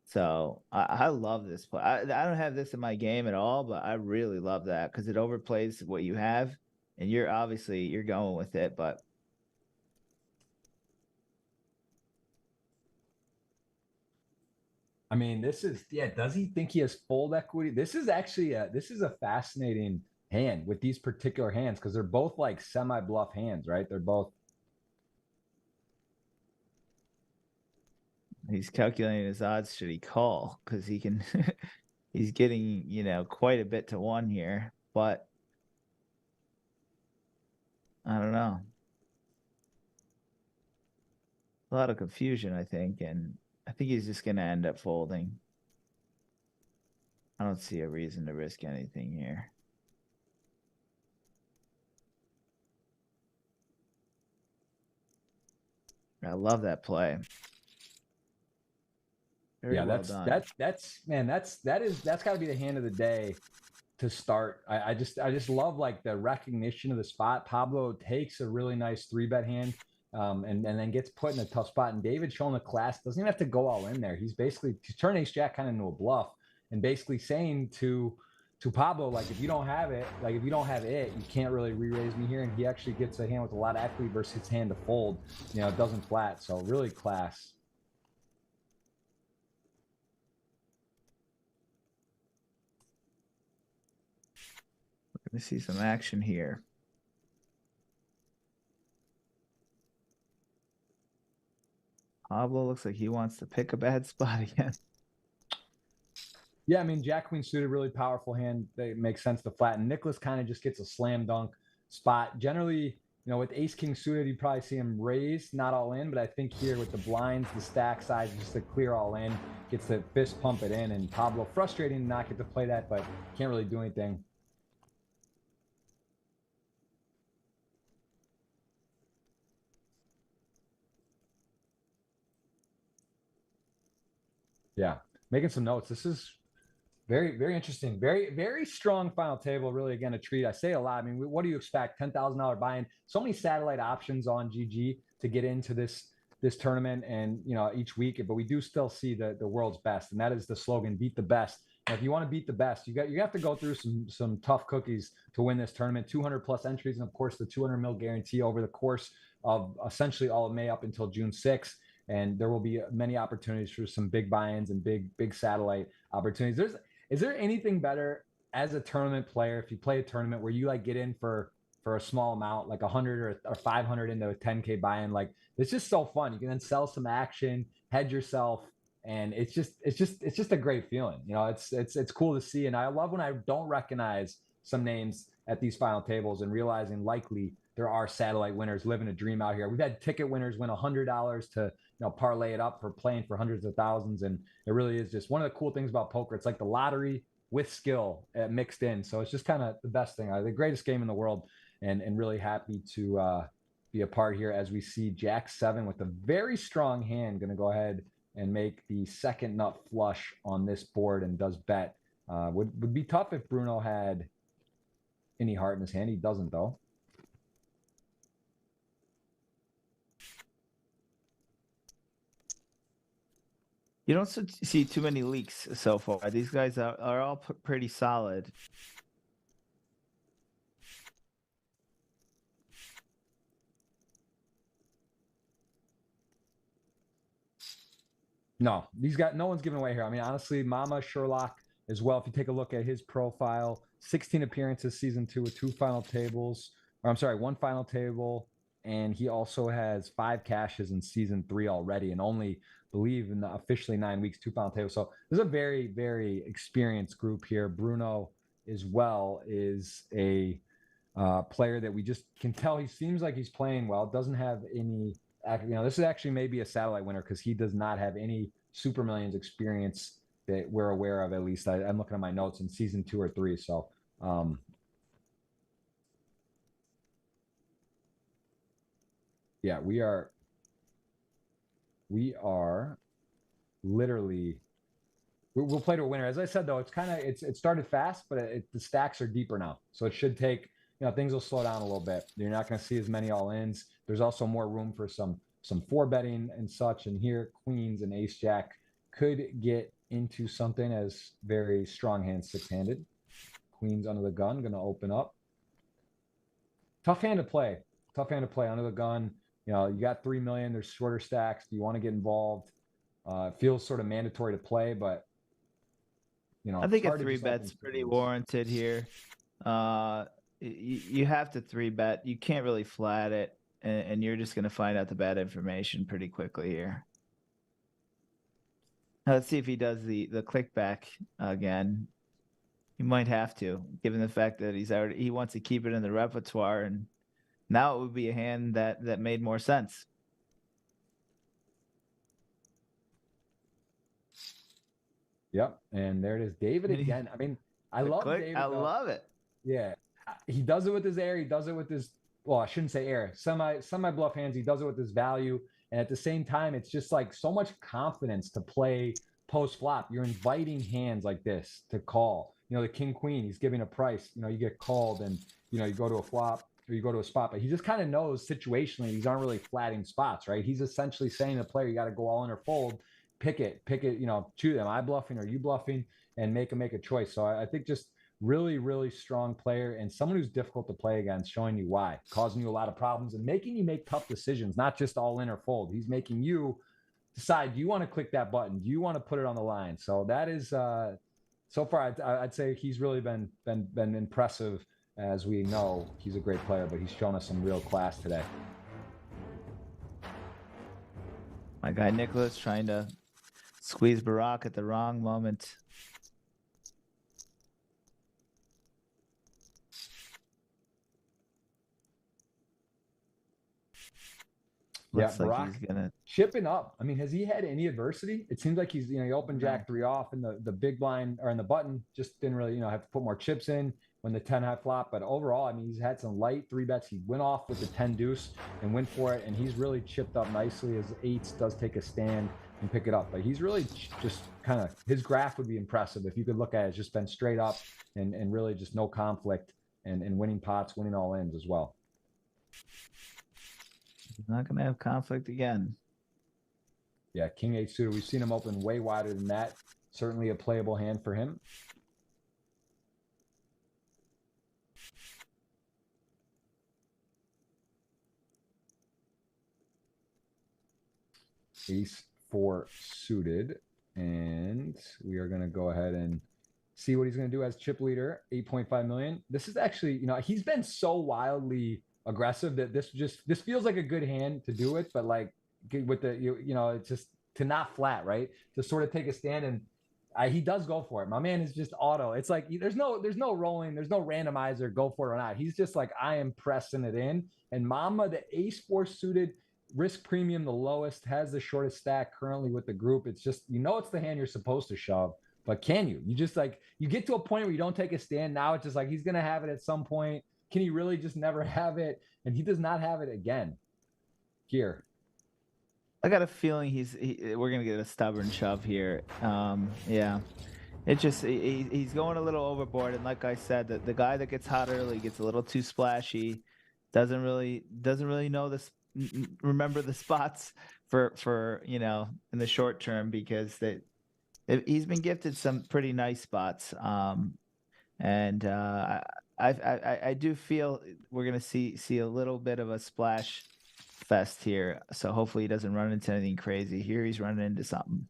[SPEAKER 2] So I love this play. I don't have this in my game at all, but I really love that because it overplays what you have, and you're going with it. But
[SPEAKER 1] I mean, this is does he think he has fold equity? This is actually a fascinating hand with these particular hands because they're both like semi-bluff hands, right? They're both.
[SPEAKER 2] he's calculating his odds. Should he call? Because he can. He's getting quite a bit to one here, but I don't know. A lot of confusion, I think, and I think he's just gonna end up folding. I don't see a reason to risk anything here. I love that play. Very well done.
[SPEAKER 1] That's got to be the hand of the day to start. I just love like the recognition of the spot. Pablo takes a really nice 3-bet hand, and then gets put in a tough spot. And David showing the class doesn't even have to go all in there. He's turning ace jack kind of into a bluff and basically saying to Pablo, like, if you don't have it, you can't really re-raise me here. And he actually gets a hand with a lot of equity versus his hand to fold. It doesn't flat. So really class.
[SPEAKER 2] Let me see some action here. Pablo looks like he wants to pick a bad spot again.
[SPEAKER 1] Yeah, I mean, Jack Queen suited, really powerful hand. It makes sense to flatten. Nicholas kind of just gets a slam dunk spot. Generally, with Ace King suited, you'd probably see him raise, not all in. But I think here with the blinds, the stack size, just to clear all in, gets to fist pump it in. And Pablo, frustrating to not get to play that, but can't really do anything. Yeah, making some notes. This is very, very interesting. Very, very strong final table. Really, again, a treat. I say a lot. I mean, what do you expect? $10,000 buy-in. So many satellite options on GG to get into this tournament, and each week. But we do still see the world's best, and that is the slogan: beat the best. And if you want to beat the best, you have to go through some tough cookies to win this tournament. 200 plus entries, and of course the 200 mil guarantee over the course of essentially all of May up until June 6th. And there will be many opportunities for some big buy-ins and big satellite opportunities. Is there anything better as a tournament player if you play a tournament where you like get in for a small amount, like 100 or 500 into a 10K buy-in? Like, it's just so fun. You can then sell some action, hedge yourself, and it's just a great feeling. It's cool to see, and I love when I don't recognize some names at these final tables and realizing likely there are satellite winners living a dream out here. We've had ticket winners win $100 to parlay it up for playing for hundreds of thousands, and it really is just one of the cool things about poker. It's like the lottery with skill mixed in, so it's just kind of the best thing. The greatest game in the world, and really happy to be a part here as we see Jack 7 with a very strong hand going to go ahead and make the second nut flush on this board and does bet. Would be tough if Bruno had any heart in his hand. He doesn't, though.
[SPEAKER 2] You don't see too many leaks so far. These guys are all pretty solid.
[SPEAKER 1] No, these guys, no one's giving away here. I mean, honestly, Mama Sherlock as well. If you take a look at his profile, 16 appearances season 2 with 2 final tables. Or I'm sorry, 1 final table. And he also has 5 cashes in season 3 already, and only believe in the officially 9 weeks, 2 final tables. So there's a very, very experienced group here. Bruno as well is a player that we just can tell he seems like he's playing well. Doesn't have any, this is actually maybe a satellite winner because he does not have any Super Millions experience that we're aware of. At least I'm looking at my notes in season 2 or 3. So yeah, we are literally, we'll play to a winner. As I said, though, it's kind of, it started fast, but the stacks are deeper now. So it should take, things will slow down a little bit. You're not going to see as many all-ins. There's also more room for some 4-betting and such. And here, queens and ace jack could get into something as very strong hand 6-handed. Queens under the gun, going to open up. Tough hand to play. Under the gun. You got 3 million. There's shorter stacks. Do you want to get involved? It feels sort of mandatory to play, but
[SPEAKER 2] I think a 3-bet's pretty warranted here. You have to 3-bet. You can't really flat it, and you're just going to find out the bad information pretty quickly here. Now, let's see if he does the click back again. He might have to, given the fact that he wants to keep it in the repertoire, and now it would be a hand that made more sense.
[SPEAKER 1] Yep, and there it is, David again. I mean, I love David.
[SPEAKER 2] I love it.
[SPEAKER 1] Yeah, he does it with his air. He does it with his, well, I shouldn't say air. Semi bluff hands. He does it with his value, and at the same time, it's just like so much confidence to play post flop. You're inviting hands like this to call. The king queen. He's giving a price. You get called, and you go to a flop or you go to a spot, but he just kind of knows situationally these aren't really flatting spots, right? He's essentially saying to the player, you got to go all in or fold. Pick it, choose. Am I bluffing? Are you bluffing? And make a choice. So I think just really, really strong player and someone who's difficult to play against, showing you why, causing you a lot of problems and making you make tough decisions, not just all in or fold. He's making you decide, do you want to click that button? Do you want to put it on the line? So that is, so far, I'd say he's really been impressive. As we know, he's a great player, but he's shown us some real class today.
[SPEAKER 2] My guy Nicholas trying to squeeze Barack at the wrong moment.
[SPEAKER 1] Looks like he's gonna chipping up. I mean, has he had any adversity? It seems like he's, he opened Jack 3 off in the big blind or in the button, just didn't really, have to put more chips in when the 10 high flop. But overall, I mean, he's had some light 3-bets. He went off with the 10 deuce and went for it, and he's really chipped up nicely as eights does take a stand and pick it up. But he's really just kind of, his graph would be impressive if you could look at it. It's just been straight up and really just no conflict and winning pots, winning all ins as well.
[SPEAKER 2] He's not going to have conflict again.
[SPEAKER 1] Yeah, King 8 suited. We've seen him open way wider than that. Certainly a playable hand for him. Ace 4 suited. And we are going to go ahead and see what he's going to do as chip leader. 8.5 million. This is actually, he's been so wildly aggressive that this feels like a good hand to do it, but like with the it's just to not flat, right, to sort of take a stand, and he does go for it. My man is just auto. It's like there's no rolling, there's no randomizer, go for it or not. He's just like, I am pressing it in. And Mama, the ace 4 suited, risk premium the lowest, has the shortest stack currently with the group. It's just, it's the hand you're supposed to shove, but can you just like, you get to a point where you don't take a stand. Now it's just like he's gonna have it at some point. can he really just never have it? And he does not have it again here.
[SPEAKER 2] I got a feeling we're gonna get a stubborn shove here. Yeah. It just he's going a little overboard, and like I said, the guy that gets hot early gets a little too splashy, doesn't really know remember the spots for in the short term, because he's been gifted some pretty nice spots. And I do feel we're gonna see a little bit of a splash fest here. So hopefully he doesn't run into anything crazy. Here he's running into something.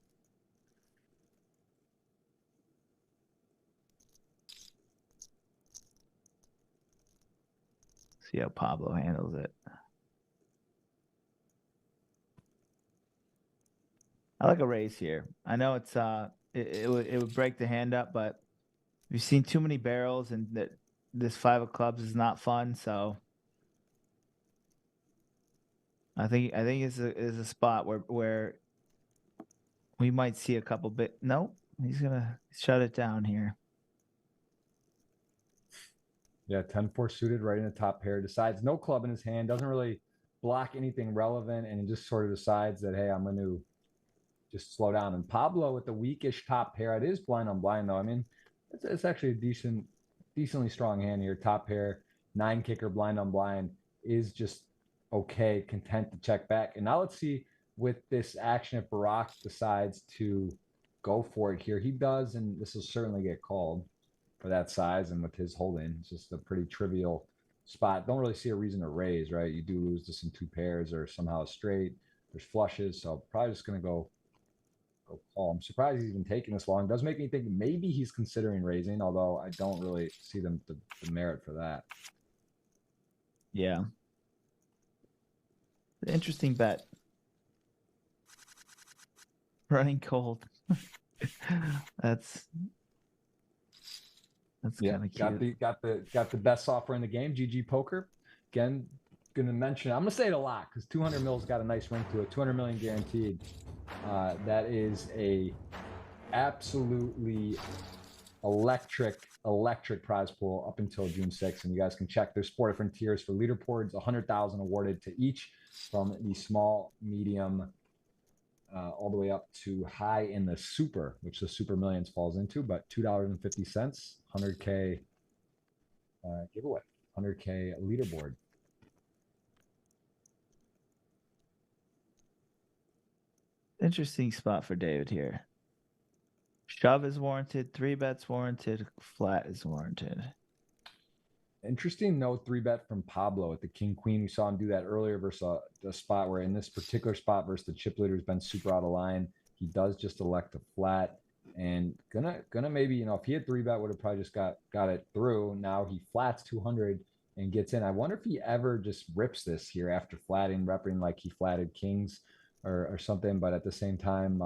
[SPEAKER 2] See how Pablo handles it. I like a raise here. I know it's it would break the hand up, but we've seen too many barrels, and that this 5 of clubs is not fun. So I think it's a spot where we might see a couple bit. Nope, he's gonna shut it down here.
[SPEAKER 1] Yeah, 10-4 suited right in the top pair. Decides no club in his hand. Doesn't really block anything relevant, and he just sort of decides that, hey, I'm going to just slow down. And Pablo with the weakish top pair. It is blind on blind, though. I mean, it's actually a decently strong hand here. Top pair, 9 kicker, blind on blind is just okay, content to check back. And now let's see with this action if Barack decides to go for it here. He does, and this will certainly get called for that size, and with his holding, it's just a pretty trivial spot. Don't really see a reason to raise, right? You do lose to some 2 pairs or somehow straight. There's flushes, so probably just gonna go call. I'm surprised he's even taking this long. It does make me think maybe he's considering raising, although I don't really see the merit for that.
[SPEAKER 2] Yeah. Interesting bet. Running cold. That's kind of cute.
[SPEAKER 1] Got the best software in the game, GGPoker. Again, gonna mention, I'm gonna say it a lot because 200 mils got a nice ring to it. 200 million guaranteed. That is a absolutely electric prize pool up until June 6th, and you guys can check. There's 4 different tiers for leaderboards. 100,000 awarded to each, from the small, medium, all the way up to high in the super, which the super millions falls into, but $2.50, 100K giveaway, 100K leaderboard.
[SPEAKER 2] Interesting spot for David here. Shove is warranted, 3 bets warranted, flat is warranted.
[SPEAKER 1] Interesting note, 3-bet from Pablo at the king queen. We saw him do that earlier versus the spot where, in this particular spot versus the chip leader, has been super out of line. He does just elect a flat, and gonna maybe, if he had 3-bet, would have probably just got it through. Now he flats 200 and gets in. I wonder if he ever just rips this here after flatting, repping like he flatted kings or something. But at the same time,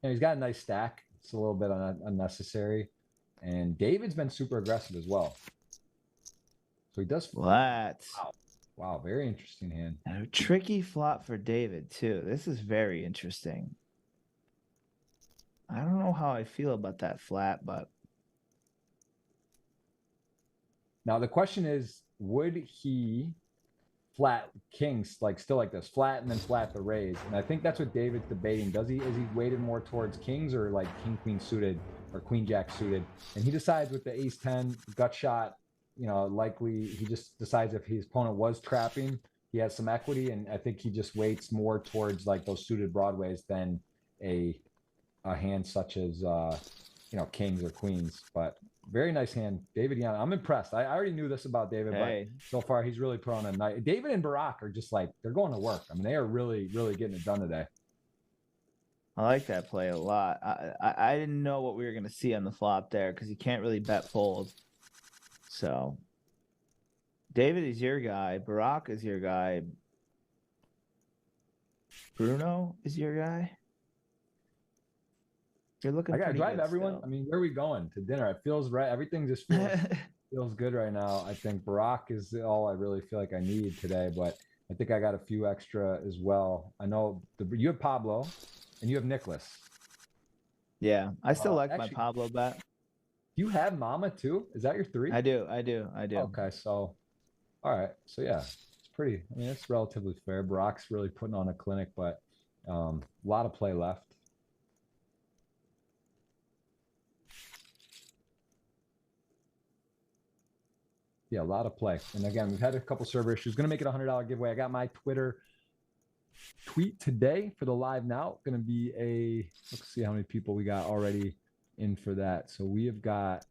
[SPEAKER 1] he's got a nice stack. It's a little bit unnecessary, and David's been super aggressive as well. So he does
[SPEAKER 2] flat.
[SPEAKER 1] Wow, very interesting hand.
[SPEAKER 2] And a tricky flop for David too. This is very interesting. I don't know how I feel about that flat, but
[SPEAKER 1] now the question is, would he flat kings still like this, flat and then flat the raise? And I think that's what David's debating. Is he weighted more towards kings or like king queen suited or queen jack suited? And he decides with the ace 10 gut shot. Likely he just decides if his opponent was trapping, he has some equity, and I think he just weights more towards like those suited broadways than a hand such as kings or queens. But very nice hand, David. I'm impressed. I already knew this about David, but so far he's really put on a night. David and Barack are just like, they're going to work. I mean, they are really getting it done today.
[SPEAKER 2] I like that play a lot. I didn't know what we were going to see on the flop there, because you can't really bet fold. So David is your guy. Barack is your guy. Bruno is your guy. You're looking.
[SPEAKER 1] I gotta drive everyone.
[SPEAKER 2] Still.
[SPEAKER 1] I mean, where are we going to dinner? It feels right. Everything just feels good right now. I think Barack is all I really feel like I need today, but I think I got a few extra as well. I know you have Pablo and you have Nicholas.
[SPEAKER 2] Yeah, I still like my Pablo bet.
[SPEAKER 1] Do you have Mama too? Is that your 3?
[SPEAKER 2] I do. I do. I do.
[SPEAKER 1] Okay, so all right. So yeah, it's pretty. I mean, it's relatively fair. Brock's really putting on a clinic, but a lot of play left. Yeah, a lot of play. And again, we've had a couple server issues. Going to make it a $100 giveaway. I got my Twitter tweet today for the live now. Going to be let's see how many people we got already in for that. So we have got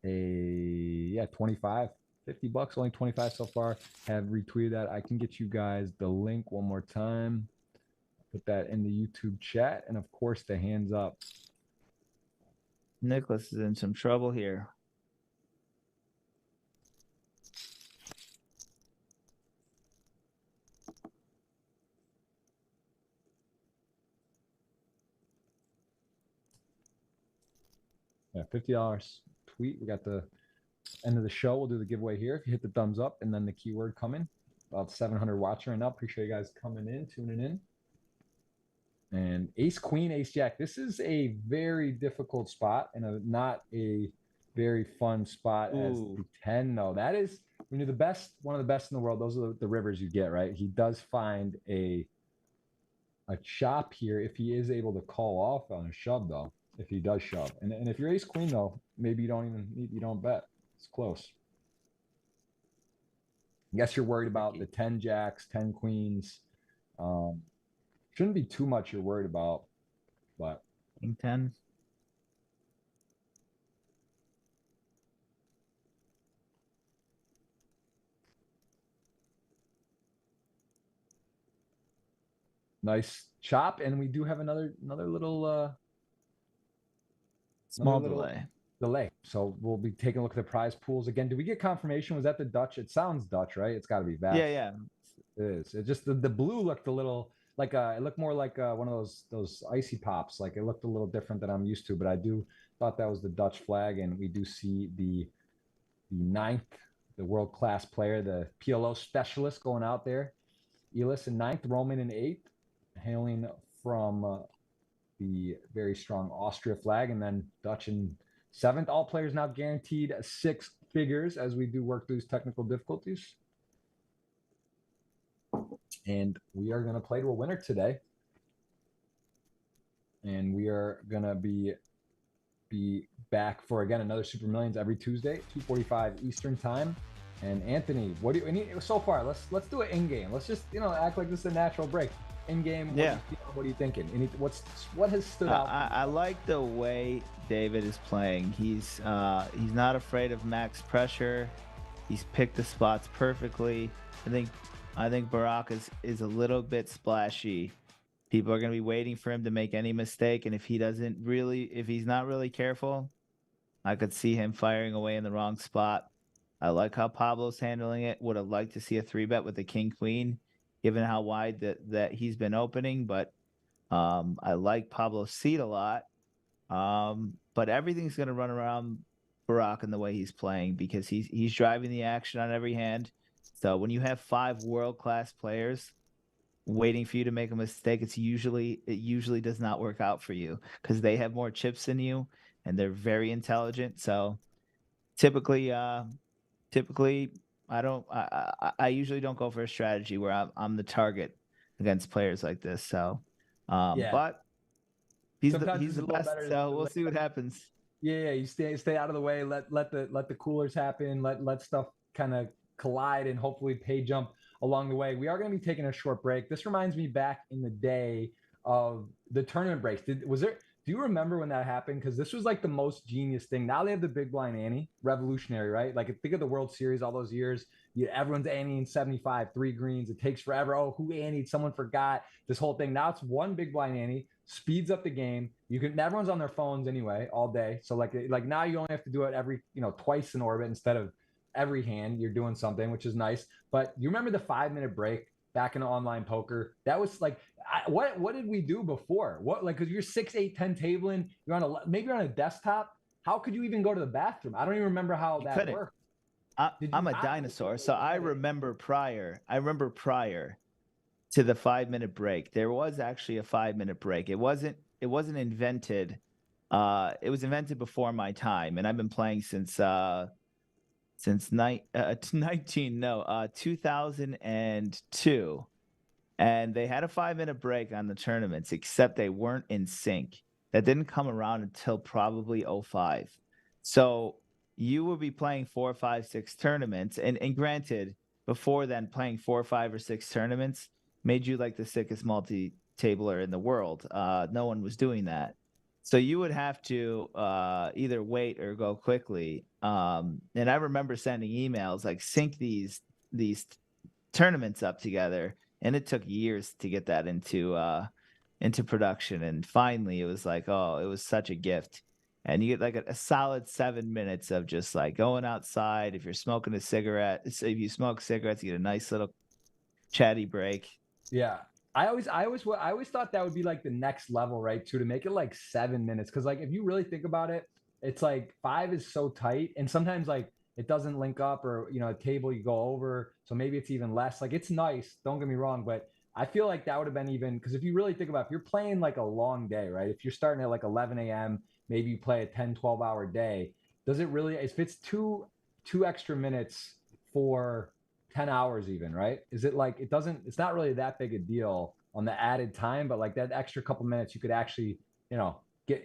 [SPEAKER 1] 25, $50, only 25 so far. Have retweeted that. I can get you guys the link one more time. Put that in the YouTube chat. And of course, the hands up.
[SPEAKER 2] Nicholas is in some trouble here.
[SPEAKER 1] Yeah, $50 tweet. We got the end of the show. We'll do the giveaway here. If you hit the thumbs up and then the keyword coming. About 700 watching right now. Appreciate you guys coming in, tuning in. And ace, queen, ace, jack. This is a very difficult spot and not a very fun spot as the 10, though. That is, when you're the best, one of the best in the world, those are the rivers you get, right? He does find a chop here if he is able to call off on a shove, though. If he does shove. And if you're ace, queen, though, maybe you don't bet. It's close. I guess you're worried about the 10 jacks, 10 queens. Shouldn't be too much you're worried about, but
[SPEAKER 2] King 10.
[SPEAKER 1] nice chop. And we do have another little
[SPEAKER 2] Small delay.
[SPEAKER 1] So we'll be taking a look at the prize pools again. Did we get confirmation? Was that the Dutch? It sounds Dutch, right? It's got to be that.
[SPEAKER 2] Yeah.
[SPEAKER 1] It is. It just the blue looked a little like it looked more like one of those icy pops. Like it looked a little different than I'm used to, but I do thought that was the Dutch flag, and we do see the 9th, the world-class player, the PLO specialist going out there. Elis in 9th, Roman in 8th, hailing from the very strong Austria flag, and then Dutch in 7th. All players now guaranteed 6 figures as we do work through these technical difficulties. And we are going to play to a winner today. And we are going to be back for, again, another Super Millions every Tuesday, 2:45 Eastern time. And Anthony, what do you so far? Let's do it in game. Let's just act like this is a natural break. In game, what are you thinking? What has stood out?
[SPEAKER 2] I like the way David is playing. He's not afraid of max pressure. He's picked the spots perfectly. I think Barack is a little bit splashy. People are going to be waiting for him to make any mistake, and if he's not really careful, I could see him firing away in the wrong spot. I like how Pablo's handling it. Would have liked to see a 3-bet with the king queen, given how wide that he's been opening. But I like Pablo's seat a lot. But everything's going to run around Barack in the way he's playing, because he's driving the action on every hand. So when you have 5 world-class players waiting for you to make a mistake, it usually does not work out for you, because they have more chips than you and they're very intelligent. So typically I usually don't go for a strategy where I'm the target against players like this. So but he's the best, so we'll see what happens.
[SPEAKER 1] Yeah, you stay out of the way, let the coolers happen, let stuff kind of collide, and hopefully pay jump along the way. We are going to be taking a short break. This reminds me back in the day of the tournament breaks. Do you remember when that happened? Because this was like the most genius thing. Now they have the big blind ante, revolutionary, right? Like think of the World Series all those years. Everyone's anteing 75, 3 greens. It takes forever. Oh, who anteed? Someone forgot this whole thing. Now it's one big blind ante, speeds up the game. Everyone's on their phones anyway all day. So like now you only have to do it every twice in orbit instead of every hand. You're doing something, which is nice. But you remember the 5-minute break back in online poker? That was like, what did we do before? Because you're 6, 8, 10 tabling, maybe you're on a desktop. How could you even go to the bathroom? I don't even remember how that worked.
[SPEAKER 2] I'm a dinosaur, so I remember prior to the 5-minute break, there was actually a 5-minute break. It wasn't invented It was invented before my time, and I've been playing since 2002. And they had a 5-minute break on the tournaments, except they weren't in sync. That didn't come around until probably '05. So you would be playing 4, 5, 6 tournaments. And granted, before then, playing 4, 5, or 6 tournaments made you like the sickest multi-tabler in the world. No one was doing that. So you would have to either wait or go quickly. And I remember sending emails like sync these tournaments up together, and it took years to get that into production. And finally, it was like, oh, it was such a gift. And you get like a solid 7 minutes of just like going outside. If you're smoking a cigarette, if you smoke cigarettes, you get a nice little chatty break.
[SPEAKER 1] Yeah. I always thought that would be like the next level, right? Too, to make it like 7 minutes. Cause like if you really think about it, it's like 5 is so tight. And sometimes like it doesn't link up, or a table you go over. So maybe it's even less. Like it's nice, don't get me wrong, but I feel like that would have been even, because if you really think about it, if you're playing like a long day, right? If you're starting at like 11 a.m., maybe you play a 10, 12-hour day. Does it really, if it's two extra minutes for 10 hours even, right? Is it like, it's not really that big a deal on the added time, but like that extra couple minutes you could actually,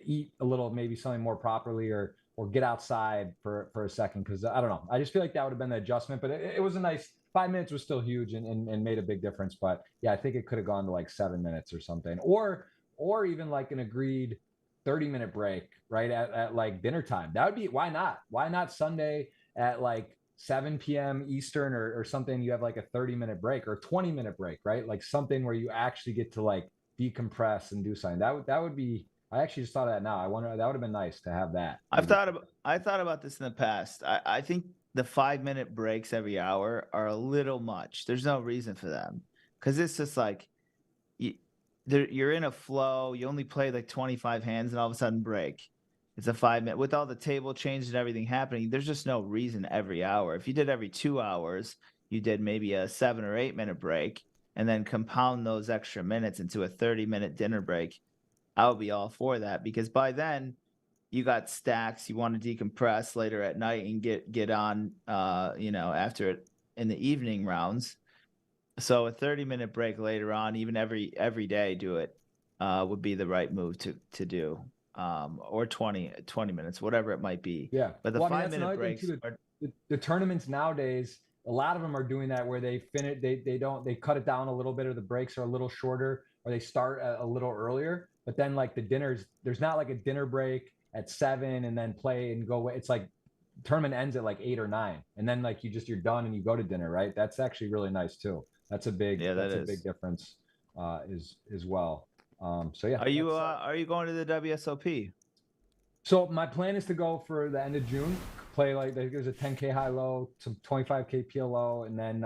[SPEAKER 1] eat a little, maybe something more properly, or get outside for a second. Cause I don't know. I just feel like that would have been the adjustment, but it was a nice 5 minutes, was still huge, and made a big difference. But yeah, I think it could have gone to like 7 minutes or something, or even like an agreed 30-minute break, right? At like dinner time. That would be, why not? Why not Sunday at like 7 p.m. Eastern, or something? You have like a 30-minute break or 20-minute break, right? Like something where you actually get to like decompress and do something. That would be. I actually just thought of that now. I wonder, that would have been nice to have that. Maybe.
[SPEAKER 2] I thought about this in the past. I think the 5-minute breaks every hour are a little much. There's no reason for them, because it's just like you, you're in a flow. You only play like 25 hands, and all of a sudden break. It's a 5-minute with all the table changes and everything happening. There's just no reason every hour. If you did every 2 hours, you did maybe a 7 or 8-minute break, and then compound those extra minutes into a 30-minute dinner break. I would be all for that, because by then you got stacks. You want to decompress later at night and get on, after it in the evening rounds. So a 30-minute break later on, even every day, do it would be the right move to do. Or 20 minutes, whatever it might be.
[SPEAKER 1] Yeah.
[SPEAKER 2] But the
[SPEAKER 1] Well, I mean, that's
[SPEAKER 2] 5-minute
[SPEAKER 1] another thing
[SPEAKER 2] breaks
[SPEAKER 1] too.
[SPEAKER 2] are
[SPEAKER 1] The tournaments nowadays, a lot of them are doing that, where they finish, they cut it down a little bit, or the breaks are a little shorter, or they start a little earlier. But then like the dinners, there's not like a dinner break at 7 and then play and go away. It's like tournament ends at like 8 or 9, and then like you're done and you go to dinner, right? That's actually really nice too. That's a big
[SPEAKER 2] Yeah, that
[SPEAKER 1] that's a
[SPEAKER 2] is.
[SPEAKER 1] big difference, as well. So yeah,
[SPEAKER 2] Are you going to the WSOP?
[SPEAKER 1] so my plan is to go for the end of June, play like there's a 10K high low, some 25K PLO, and then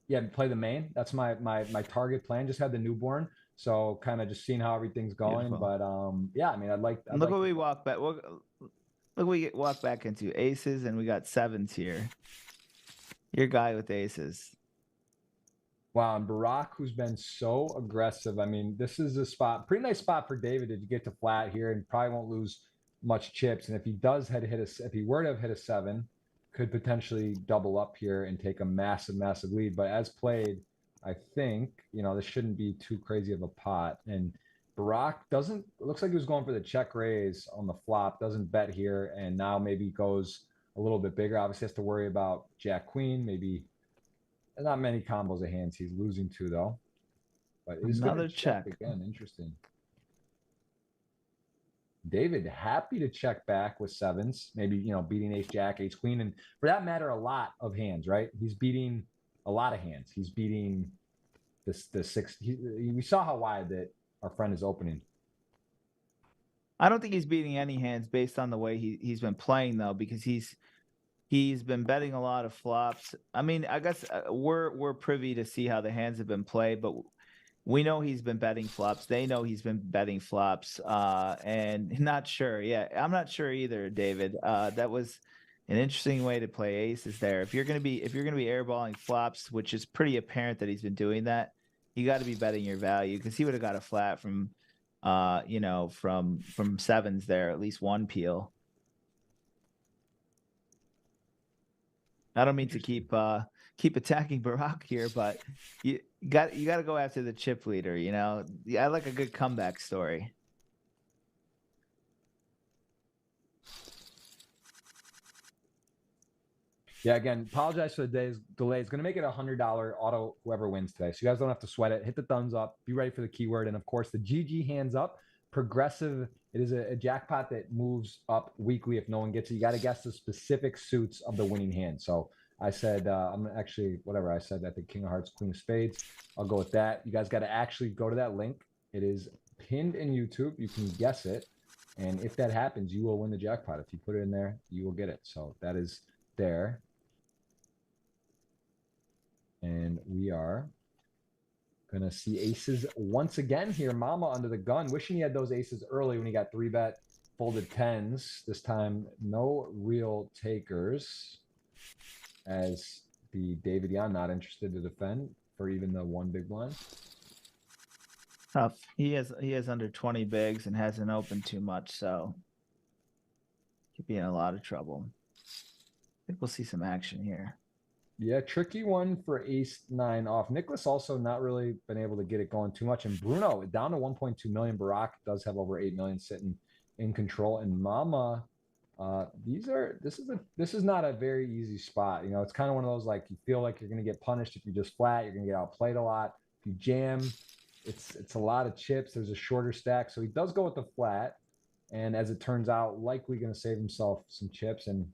[SPEAKER 1] yeah, play the main. That's my target plan. Just had the newborn, so kind of just seeing how everything's going.
[SPEAKER 2] Beautiful.
[SPEAKER 1] But yeah, I mean, I'd
[SPEAKER 2] Look
[SPEAKER 1] like
[SPEAKER 2] what
[SPEAKER 1] to.
[SPEAKER 2] we walk back. Look, we walk back into aces, and we got sevens here. Your guy with aces.
[SPEAKER 1] Wow, and Barack, who's been so aggressive. I mean, this is a spot, pretty nice spot for David to get to flat here, and probably won't lose much chips. And if he does if he were to have hit a 7, could potentially double up here and take a massive, massive lead. But as played, I think, this shouldn't be too crazy of a pot. And Barack doesn't, looks like he was going for the check raise on the flop, doesn't bet here, and now maybe goes a little bit bigger. Obviously has to worry about Jack Queen, maybe not many combos of hands he's losing to, though. But he's going to
[SPEAKER 2] Another
[SPEAKER 1] check
[SPEAKER 2] check.
[SPEAKER 1] again. Interesting. David happy to check back with sevens, maybe, beating ace, jack, ace, queen. And for that matter, a lot of hands, right? He's beating a lot of hands. He's beating the six. We saw how wide that our friend is opening.
[SPEAKER 2] I don't think he's beating any hands based on the way he's been playing, though, because he's been betting a lot of flops. I mean, I guess we're privy to see how the hands have been played, but we know he's been betting flops. They know he's been betting flops, and not sure. Yeah, I'm not sure either, David. That was an interesting way to play aces there. If you're gonna be airballing flops, which is pretty apparent that he's been doing that, you got to be betting your value, because he would have got a flat from you know, from sevens there, at least one peel. I don't mean to keep attacking Barack here, but you got to go after the chip leader, you know. I like a good comeback story.
[SPEAKER 1] Yeah, again, apologize for the day's delay. It's going to make it $100 auto whoever wins today. So you guys don't have to sweat it. Hit the thumbs up. Be ready for the keyword. And of course, the GG hands up. Progressive. It is a jackpot that moves up weekly if no one gets it. You got to guess the specific suits of the winning hand. So I said, I'm actually, whatever I said, I think King of Hearts, Queen of Spades. I'll go with that. You guys got to actually go to that link. It is pinned in YouTube. You can guess it. And if that happens, you will win the jackpot. If you put it in there, you will get it. So that is there. And we are going to see aces once again here. Mama under the gun. Wishing he had those aces early when he got 3-bet folded tens. This time, no real takers. As the David Yan not interested to defend for even the one big blind.
[SPEAKER 2] Tough. He has under 20 bigs and hasn't opened too much, so could be in a lot of trouble. I think we'll see some action here.
[SPEAKER 1] Yeah, tricky one for ace-9 off. Nicholas also not really been able to get it going too much. And Bruno down to 1.2 million. Barack does have over 8 million sitting in control. And Mama, this is not a very easy spot. You know, it's kind of one of those, like, you feel like you're going to get punished if you just flat. You're going to get outplayed a lot. If you jam, it's a lot of chips. There's a shorter stack. So he does go with the flat. And as it turns out, likely going to save himself some chips and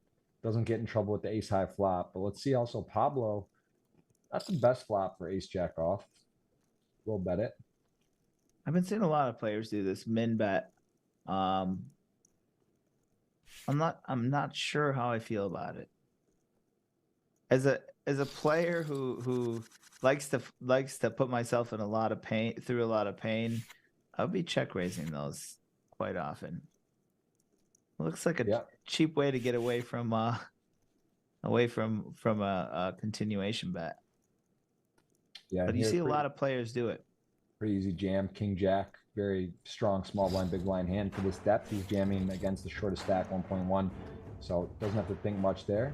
[SPEAKER 1] doesn't get in trouble with the ace high flop. But let's see also Pablo. That's the best flop for ace jack off. We'll bet it.
[SPEAKER 2] I've been seeing a lot of players do this min bet. I'm not sure how I feel about it. As a player who likes to put myself in a lot of pain, through a lot of pain, I'll be check raising those quite often. It looks like a cheap way to get away from a continuation bet.
[SPEAKER 1] Yeah,
[SPEAKER 2] but you see a lot of players do it.
[SPEAKER 1] Pretty easy jam. King jack, very strong small blind, big blind hand for this depth. He's jamming against the shortest stack, 1.1, so doesn't have to think much there.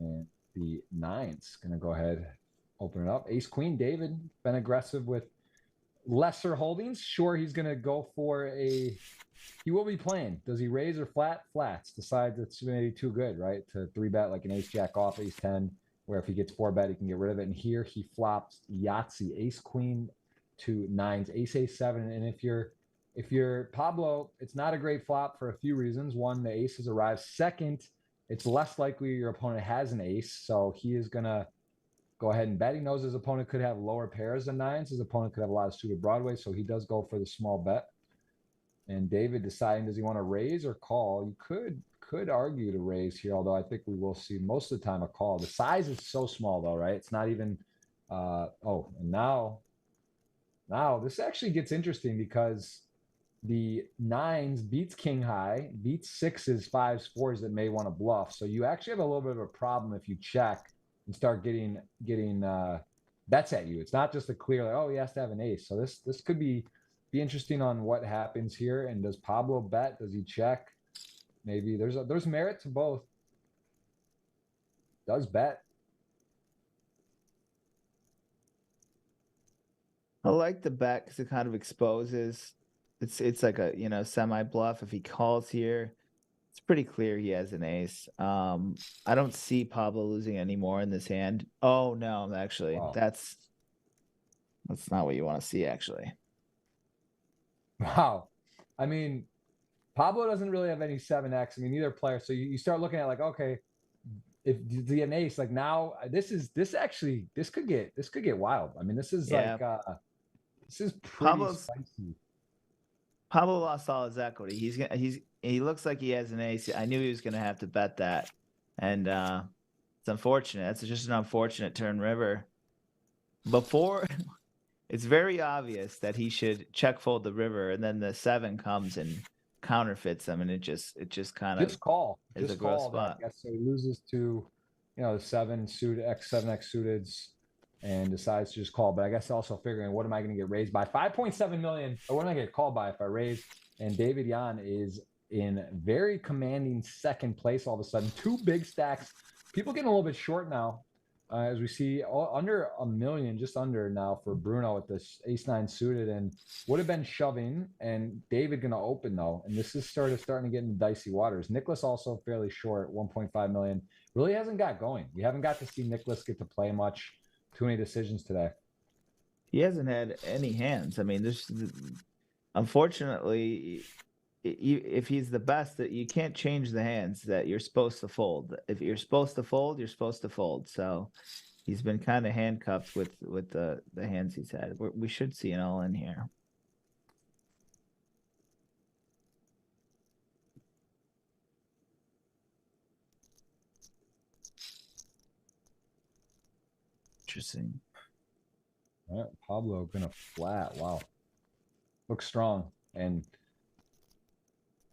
[SPEAKER 1] And the 9's gonna go ahead, open it up. Ace queen. David been aggressive with lesser holdings. Sure, he's gonna go for a. He will be playing. Does he raise or flat? Flats. Decides it's maybe too good, right? To 3-bet like an ace jack off, ace 10, where if he gets 4-bet, he can get rid of it. And here he flops Yahtzee, ace queen to 9's, ace 7. And if you're Pablo, it's not a great flop for a few reasons. One, the ace has arrived. Second, it's less likely your opponent has an ace, so he is gonna go ahead and bet. He knows his opponent could have lower pairs than 9s. His opponent could have a lot of suited Broadway, so he does go for the small bet. And David deciding, does he want to raise or call? You could argue to raise here, although I think we will see most of the time a call. The size is so small though, right? It's not even oh, and now this actually gets interesting because the 9s beats king high, beats 6s, 5s, 4s that may want to bluff. So you actually have a little bit of a problem if you check and start getting bets at you. It's not just a clear, like, oh, he has to have an ace. So this could be interesting on what happens here. And does Pablo bet? Does he check? Maybe there's merit to both. Does bet.
[SPEAKER 2] I like the bet because it kind of exposes. It's like a, you know, semi bluff. If he calls here, it's pretty clear he has an ace. I don't see Pablo losing any more in this hand. Oh no, actually,
[SPEAKER 1] Wow.
[SPEAKER 2] that's not what you want to see, actually.
[SPEAKER 1] Wow. I mean, Pablo doesn't really have any 7x. I mean, neither player. So you start looking at like, okay, if the an ace, like now this could get wild. I mean, this is like this is pretty spicy.
[SPEAKER 2] Pablo lost all his equity. He looks like he has an ace. I knew he was gonna have to bet that. And it's unfortunate. That's just an unfortunate turn river. Before it's very obvious that he should check fold the river, and then the 7 comes and counterfeits them, and it just kind of
[SPEAKER 1] Just call.
[SPEAKER 2] is a
[SPEAKER 1] Just
[SPEAKER 2] gross
[SPEAKER 1] call that.
[SPEAKER 2] spot.
[SPEAKER 1] Yes, so he loses to, the 7 suited X7X suiteds and decides to just call. But I guess also figuring, what am I going to get raised by? 5.7 million. Or what am I going to get called by if I raise? And David Yan is in very commanding second place all of a sudden. 2 big stacks. People getting a little bit short now. As we see, under a million, just under now for Bruno with this ace-9 suited, and would have been shoving. And David going to open though, and this is starting to get into dicey waters. Nicholas also fairly short, 1.5 million. Really hasn't got going. We haven't got to see Nicholas get to play much. Too many decisions today.
[SPEAKER 2] He hasn't had any hands. I mean, there's unfortunately, if he's the best, that you can't change the hands that you're supposed to fold. If you're supposed to fold, you're supposed to fold. So he's been kind of handcuffed with the hands he's had. We should see an all in here. Interesting.
[SPEAKER 1] All right, Pablo gonna flat. Wow, looks strong. And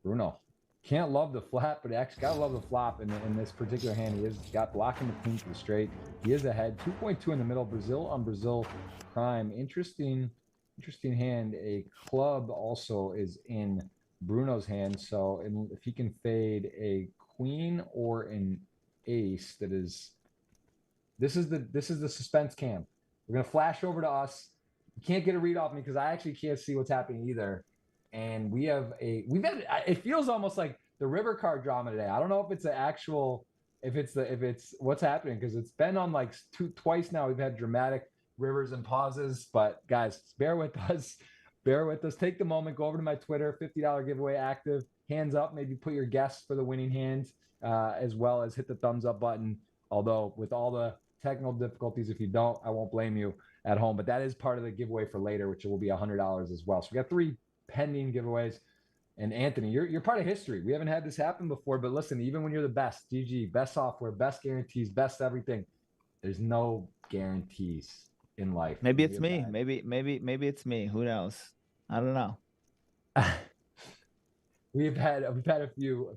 [SPEAKER 1] Bruno can't love the flat, but actually gotta love the flop in this particular hand. He has got blocking the queen to the straight. He is ahead, 2.2 in the middle. Brazil on Brazil prime. Interesting hand. A club also is in Bruno's hand. So if he can fade a queen or an ace, this is the suspense cam. We're gonna flash over to us. You can't get a read off me because I actually can't see what's happening either. And we've had, it feels almost like the river card drama today. I don't know if it's if it's what's happening, because it's been on like twice now. We've had dramatic rivers and pauses, but guys, bear with us. Take the moment, go over to my Twitter, $50 giveaway active, hands up, maybe put your guess for the winning hand, as well as hit the thumbs up button. Although with all the technical difficulties, if you don't, I won't blame you at home, but that is part of the giveaway for later, which will be $100 as well. So we got 3 pending giveaways. And Anthony, you're part of history. We haven't had this happen before, but listen, even when you're the best, GG, best software, best guarantees, best everything, there's no guarantees in life.
[SPEAKER 2] Maybe it's me. Maybe it's me. Who knows? I don't know.
[SPEAKER 1] We've had a few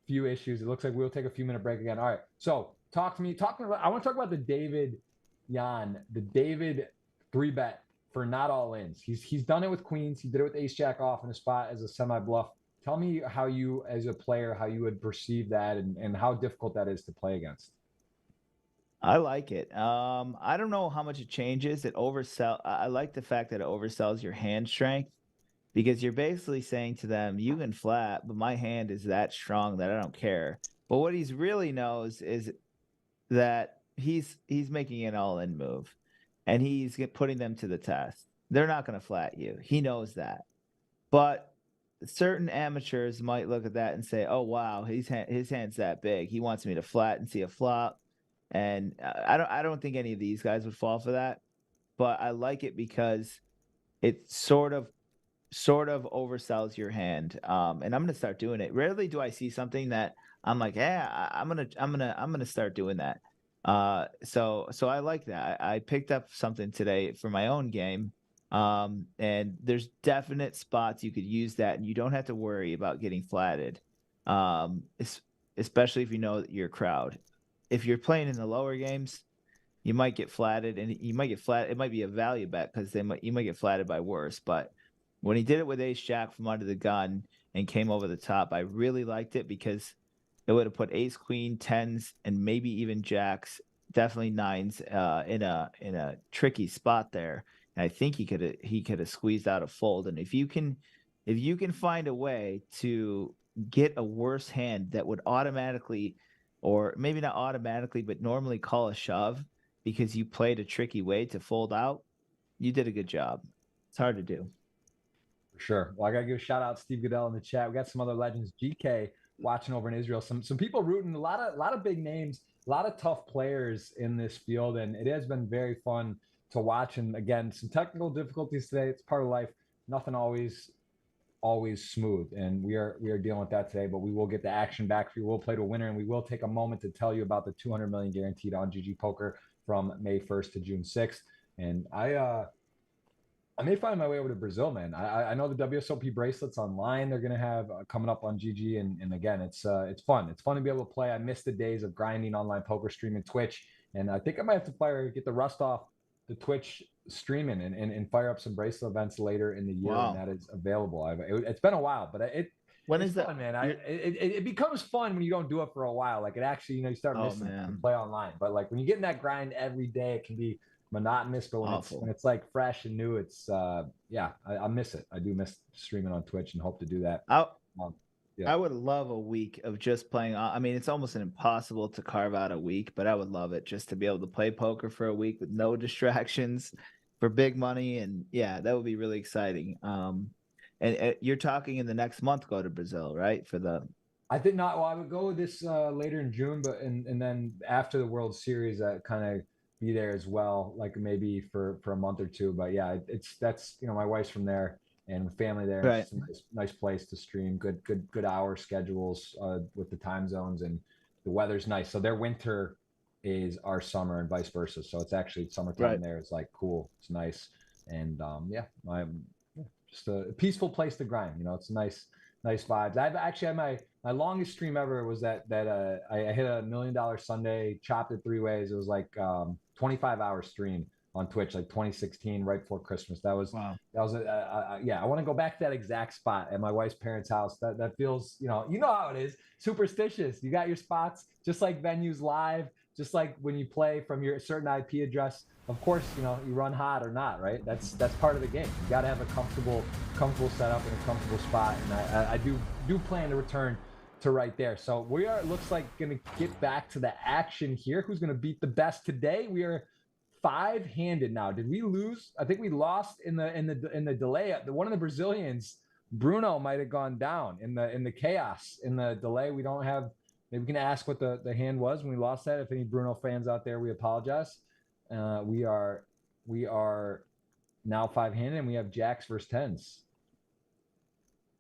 [SPEAKER 1] issues. It looks like we'll take a few minute break again. All right. So talk to me. I want to talk about the David Yan, the David 3-bet for not all ins. He's done it with queens. He did it with ace jack off in a spot as a semi bluff. Tell me how you, as a player, how you would perceive that, and how difficult that is to play against.
[SPEAKER 2] I like it. I don't know how much it changes. I like the fact that it oversells your hand strength, because you're basically saying to them, you can flat, but my hand is that strong that I don't care. But what he's really knows is that he's making an all-in move, and he's putting them to the test. They're not going to flat you. He knows that. But certain amateurs might look at that and say, oh, wow, his hand's that big. He wants me to flat and see a flop. And I don't think any of these guys would fall for that. But I like it because it sort of oversells your hand. And I'm gonna start doing it. Rarely do I see something that I'm like, yeah, I'm gonna start doing that. So I like that. I picked up something today for my own game. And there's definite spots you could use that, and you don't have to worry about getting flatted. Especially if you know your crowd. If you're playing in the lower games, you might get flatted, and you might get flat. It might be a value bet because you might get flatted by worse. But when he did it with ace jack from under the gun and came over the top, I really liked it because it would have put ace queen, tens, and maybe even jacks, definitely nines, in a tricky spot there. And I think he could have squeezed out a fold. And if you can find a way to get a worse hand that would automatically, or maybe not automatically, but normally call a shove because you played a tricky way to fold out, you did a good job. It's hard to do.
[SPEAKER 1] For sure. Well, I got to give a shout out to Steve Goodell in the chat. We got some other legends, GK, watching over in Israel. Some people rooting, a lot of big names, a lot of tough players in this field, and it has been very fun to watch. And again, some technical difficulties today. It's part of life. Nothing always smooth, and we are dealing with that today. But we will get the action back for you. We'll play to a winner, and we will take a moment to tell you about the 200 million guaranteed on GGPoker from May 1st to June 6th. And I may find my way over to Brazil, man. I know the WSOP bracelets online. They're gonna have coming up on GG, and again, it's fun. It's fun to be able to play. I miss the days of grinding online poker streaming Twitch, and I think I might have to get the rust off the Twitch streaming and fire up some bracelet events later in the year when
[SPEAKER 2] Wow.
[SPEAKER 1] that is available. It's been a while, but
[SPEAKER 2] When
[SPEAKER 1] it's
[SPEAKER 2] is that?
[SPEAKER 1] fun, man.
[SPEAKER 2] You're,
[SPEAKER 1] It becomes fun when you don't do it for a while. Like it actually, you start
[SPEAKER 2] oh
[SPEAKER 1] missing it to
[SPEAKER 2] man,
[SPEAKER 1] play online. But like when you get in that grind every day, it can be monotonous. But when
[SPEAKER 2] awful.
[SPEAKER 1] it's like fresh and new, it's yeah, I miss it. I do miss streaming on Twitch and hope to do that.
[SPEAKER 2] I
[SPEAKER 1] Um, yeah.
[SPEAKER 2] I would love a week of just playing. I mean, it's almost impossible to carve out a week, but I would love it just to be able to play poker for a week with no distractions for big money. And yeah, that would be really exciting. And you're talking in the next month, go to Brazil, right? For the
[SPEAKER 1] I think not. Well, I would go this later in June, but and then after the World Series, I kind of be there as well, like maybe for a month or two. But yeah, that's my wife's from there and family there. And it's
[SPEAKER 2] right,
[SPEAKER 1] just a nice place to stream. Good hour schedules with the time zones, and the weather's nice. So their winter is our summer and vice versa. So it's actually summertime
[SPEAKER 2] right.
[SPEAKER 1] there. It's like cool. It's nice, and yeah, just a peaceful place to grind. It's nice vibes. I've actually had my longest stream ever was that I hit $1 million Sunday, chopped it 3 ways. It was like 25-hour stream on Twitch, like 2016, right before Christmas.
[SPEAKER 2] Wow.
[SPEAKER 1] Yeah. I want to go back to that exact spot at my wife's parents' house. That feels, how it is, superstitious. You got your spots, just like venues live, just like when you play from your certain IP address. Of course, you run hot or not, right? That's part of the game. You got to have a comfortable setup and a comfortable spot. And I do plan to return to right there. So we are, it looks like, going to get back to the action here. Who's going to beat the best today? We are 5-handed now. Did we lose? I think we lost in the delay. One of the Brazilians, Bruno, might have gone down in the chaos in the delay. We don't have. Maybe we can ask what the hand was when we lost that. If any Bruno fans out there, we apologize. We are now 5-handed, and we have jacks versus tens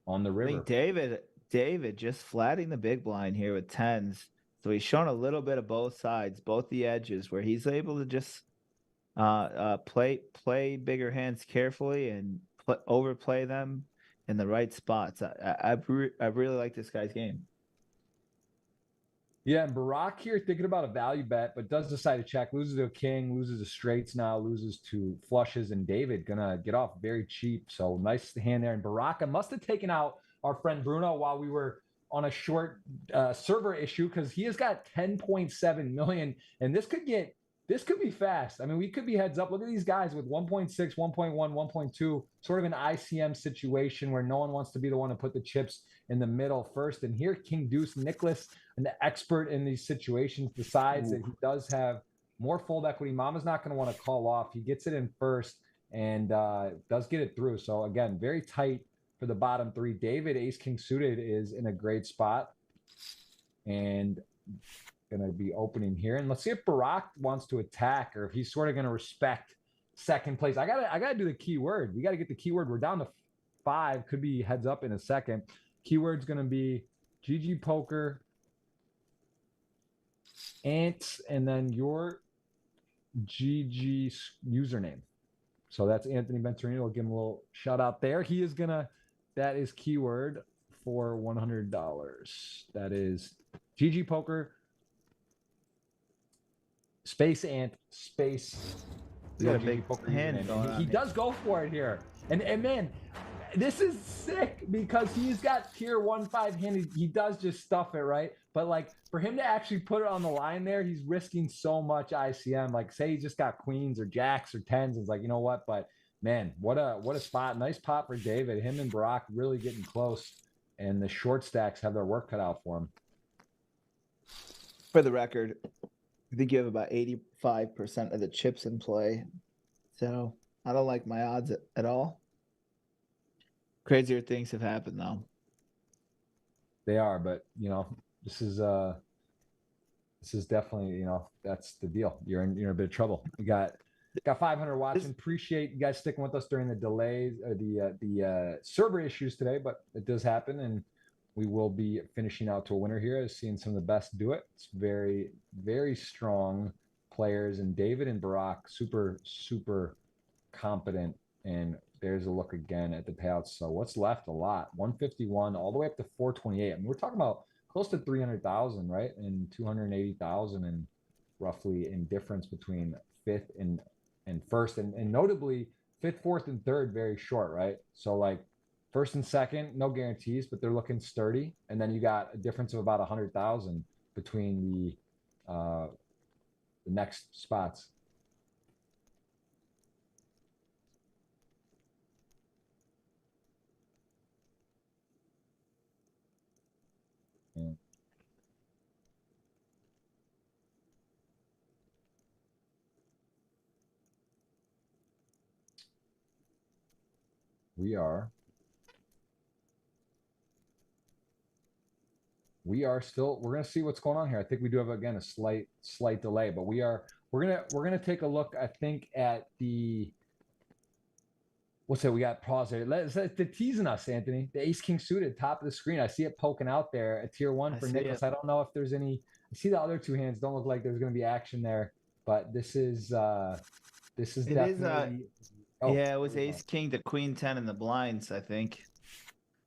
[SPEAKER 1] on the
[SPEAKER 2] I think
[SPEAKER 1] river.
[SPEAKER 2] David just flatting the big blind here with tens. So he's shown a little bit of both sides, both the edges, where he's able to just play bigger hands carefully and overplay them in the right spots. I really like this guy's game.
[SPEAKER 1] Yeah, and Barack here thinking about a value bet, but does decide to check. Loses to a king, loses to straights now, loses to flushes, and David gonna get off very cheap. So nice hand there. And Baraka must have taken out our friend Bruno while we were on a short server issue because he has got 10.7 million, and this could be fast. I mean, we could be heads up. Look at these guys with 1.6, 1.1, 1.2, sort of an ICM situation where no one wants to be the one to put the chips in the middle first. And here, King Deuce, Nicholas, an expert in these situations, decides that he does have more fold equity. Mama's not going to want to call off. He gets it in first and does get it through. So again, very tight for the bottom three. David, ace king suited, is in a great spot and going to be opening here. And let's see if Barack wants to attack or if he's sort of going to respect second place. I gotta do the keyword. We got to get the keyword. We're down to 5. Could be heads up in a second. Keyword's going to be GGPoker, Ants, and then your GG username. So that's Anthony Venturini. We'll give him a little shout out there. He is that is keyword for $100. That is GGPoker, space Ant, space.
[SPEAKER 2] We got a big hand going on.
[SPEAKER 1] He does go for it here. And man, this is sick because he's got tier 1 5-handed. He does just stuff it, right? But like for him to actually put it on the line there, he's risking so much ICM. Like say he just got queens or jacks or tens. It's like, you know what? But man, what a spot. Nice pot for David. Him and Barack really getting close. And the short stacks have their work cut out for him.
[SPEAKER 2] For the record, I think you have about 85% of the chips in play. So I don't like my odds at all. Crazier things have happened though.
[SPEAKER 1] They are, but this is definitely, that's the deal. You're in a bit of trouble. You got 500 watching. Appreciate you guys sticking with us during the delays or the server issues today, but it does happen, and we will be finishing out to a winner here. I've seen some of the best do it. It's very, very strong players, and David and Barack, super, super competent and there's a look again at the payouts. So what's left? A lot. 151 all the way up to 428. I mean, we're talking about close to 300,000, right? And 280,000 and roughly in difference between fifth and first. And notably, fifth, fourth, and third very short, right? So like first and second, no guarantees, but they're looking sturdy. And then you got a difference of about 100,000 between the next spots. Yeah. We are still, we're going to see what's going on here. I think we do have, again, a slight delay, but we're going to take a look, I think, at the, what's that? We got pause there. They're teasing us, Anthony. The ace king suited, top of the screen. I see it poking out there at tier one for Nicholas. I don't know if there's any, I see the other two hands don't look like there's going to be action there, but this is definitely.
[SPEAKER 2] Yeah, it was ace king to queen 10 in the blinds, I think.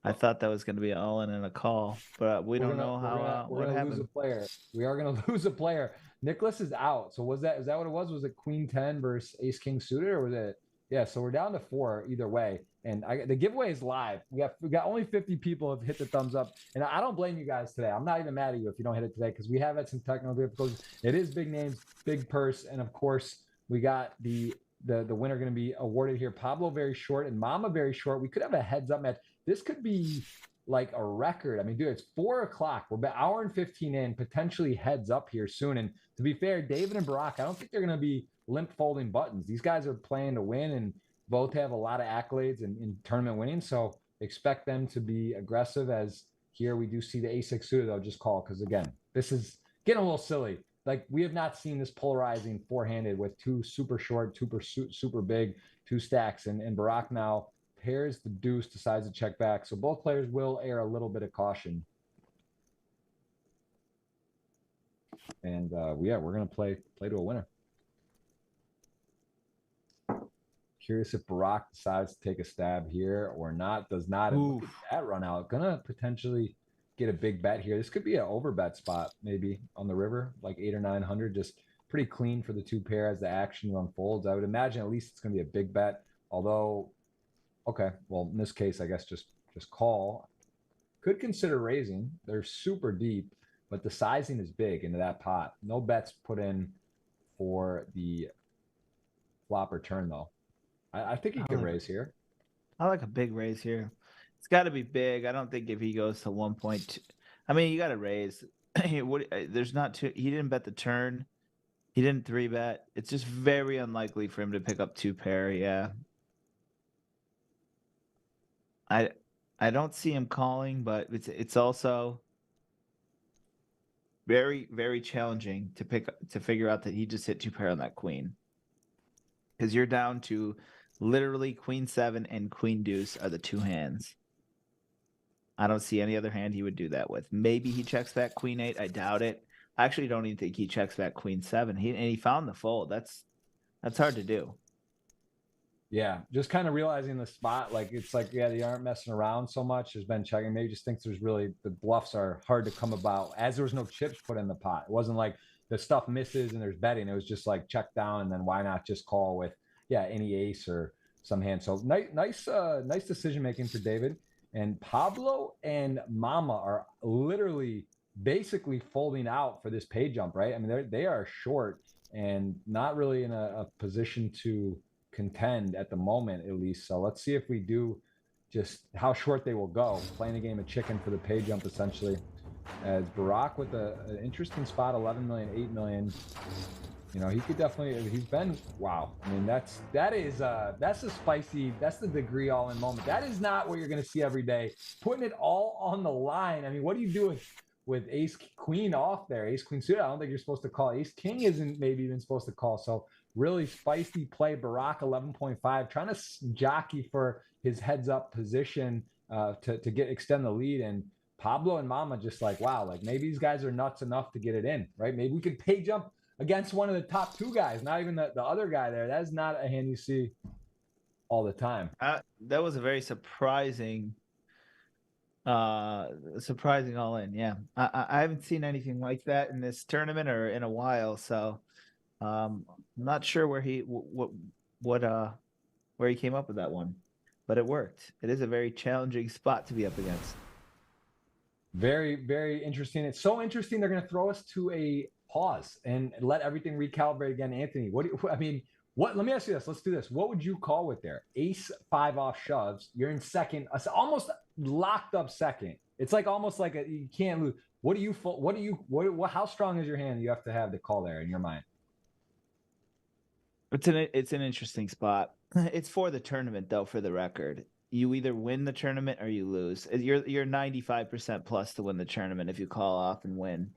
[SPEAKER 2] I thought that was going to be an all-in and a call, but we don't know how
[SPEAKER 1] we're gonna lose a player. We are going to lose a player. Nicholas is out. So is that what it was? Was it queen 10 versus ace king suited, or was it? Yeah. So we're down to 4 either way. And the giveaway is live. We got only 50 people have hit the thumbs up, and I don't blame you guys today. I'm not even mad at you if you don't hit it today, because we have had some technical difficulties. It is big names, big purse, and of course we got the winner going to be awarded here. Pablo very short and Mama very short. We could have a heads up match. This could be like a record. I mean, dude, it's 4 o'clock. We're about an hour and 15 in, potentially heads up here soon. And to be fair, David and Barack, I don't think they're going to be limp folding buttons. These guys are playing to win and both have a lot of accolades in tournament winning. So expect them to be aggressive, as here we do see the ace-6 suited, though, just call. Because again, this is getting a little silly. Like, we have not seen this polarizing four-handed with two super short, super big, 2 stacks. And Barack now pairs the deuce, decides to check back. So both players will err a little bit of caution. And yeah, we're going to play to a winner. Curious if Barack decides to take a stab here or not. Does not. Look at that run out. Gonna potentially get a big bet here. This could be an over bet spot, maybe on the river, like 800 or 900. Just pretty clean for the 2 pair as the action unfolds. I would imagine at least it's gonna be a big bet. Although, okay, well, in this case, I guess just call. Could consider raising. They're super deep, but the sizing is big into that pot. No bets put in for the flop or turn, though. I think he could raise here.
[SPEAKER 2] I like a big raise here. It's got to be big. I don't think if he goes to 1.2, I mean, you got to raise. There's not two. He didn't bet the turn. He didn't 3-bet. It's just very unlikely for him to pick up 2 pair. Yeah. I don't see him calling, but it's also very, very challenging to figure out that he just hit 2 pair on that queen. Because you're down to literally queen 7 and queen deuce are the 2 hands. I don't see any other hand he would do that with. Maybe he checks back queen 8. I doubt it. I actually don't even think he checks back queen 7. He found the fold. That's hard to do.
[SPEAKER 1] Yeah, just kind of realizing the spot. Like, it's like, yeah, they aren't messing around so much. There's been checking. Maybe just thinks there's really, the bluffs are hard to come about, as there was no chips put in the pot. It wasn't like the stuff misses and there's betting. It was just like check down, and then why not just call with, yeah, any ace or some hand. So nice decision making for David. And Pablo and Mama are literally basically folding out for this pay jump, right? I mean, they are short and not really in a position to contend at the moment, at least. So let's see if we do, just how short they will go, playing a game of chicken for the pay jump, essentially. As Barack with an interesting spot, 11 million, 8 million. You know, he could definitely, he's been, wow. I mean, that's a spicy, that's the degree all in moment. That is not what you're going to see every day. Putting it all on the line. I mean, what do you do with ace queen off there? Ace queen suited, I don't think you're supposed to call. Ace king isn't maybe even supposed to call. So really spicy play. Barack 11.5, trying to jockey for his heads up position to extend the lead. And Pablo and Mama just like, wow, like maybe these guys are nuts enough to get it in, right? Maybe we could pay jump against one of the top 2 guys, not even the other guy there. That is not a hand you see all the time.
[SPEAKER 2] That was a very surprising surprising all in. Yeah, I haven't seen anything like that in this tournament or in a while, so I'm not sure where he where he came up with that one, but it worked. It is a very challenging spot to be up against.
[SPEAKER 1] Very, very interesting. It's so interesting. They're going to throw us to a pause and let everything recalibrate again. Anthony, what do you, I mean, what, let me ask you this. Let's do this. What would you call with there? Ace 5 off shoves. You're in second, almost locked up second. It's like almost like you can't lose. How strong is your hand you have to call there in your mind?
[SPEAKER 2] It's an interesting spot. It's for the tournament though, for the record. You either win the tournament or you lose. You're 95% plus to win the tournament if you call off and win.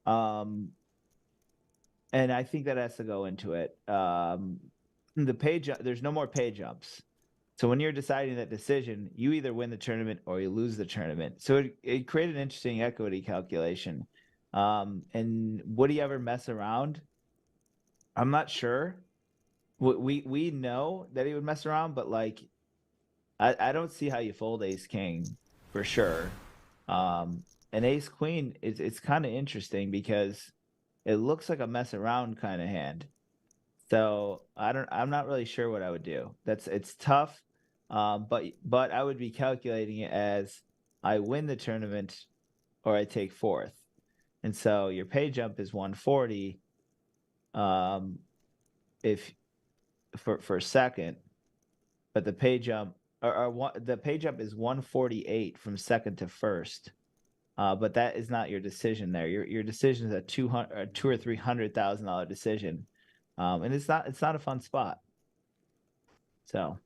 [SPEAKER 2] Um and I think that has to go into it. The page there's no more pay jumps. So when you're deciding that decision, you either win the tournament or you lose the tournament. So it created an interesting equity calculation. And would he ever mess around? I'm not sure. We know that he would mess around, but like I don't see how you fold ace king for sure. And ace queen it's kind of interesting because it looks like a mess around kind of hand. So I'm not really sure what I would do. It's tough. But I would be calculating it as I win the tournament or I take fourth. And so your pay jump is 140. If for second, but the pay jump the pay jump is 148 from second to first. But that is not your decision there. Your decision is a $200 or $300,000 decision. And it's not a fun spot. So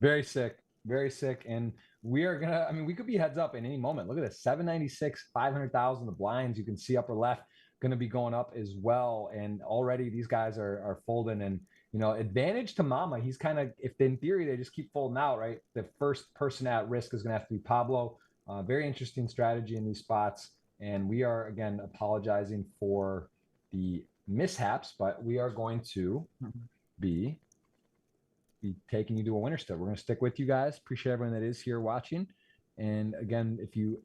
[SPEAKER 1] Very sick, very sick. And we are gonna, I mean, we could be heads up in any moment. Look at this, 796, 500,000. The blinds you can see upper left going to be going up as well. And already these guys are folding. And advantage to Mama. He's kind of, if in theory they just keep folding out, right? The first person at risk is going to have to be Pablo. Very interesting strategy in these spots. And we are again apologizing for the mishaps, but we are going to be taking you to a winner still. We're going to stick with you guys. Appreciate everyone that is here watching. And again,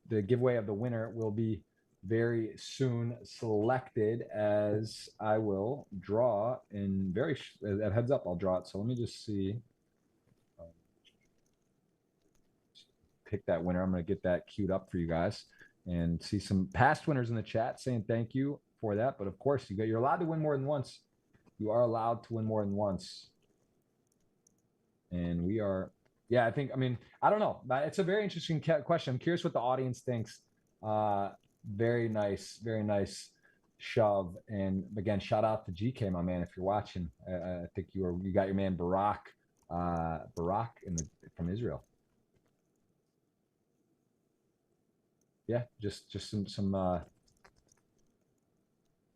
[SPEAKER 1] the giveaway of the winner will be very soon selected, as I will draw in a heads up. I'll draw it. So let me just see. Pick that winner. I'm going to get that queued up for you guys and see some past winners in the chat saying thank you for that. But of course, you're allowed to win more than once. You are allowed to win more than once. And we are, yeah, I mean, I don't know. It's a very interesting question. I'm curious what the audience thinks. Very nice shove. And again, shout out to GK, my man, if you're watching. I think you got your man Barack from Israel. Yeah, just some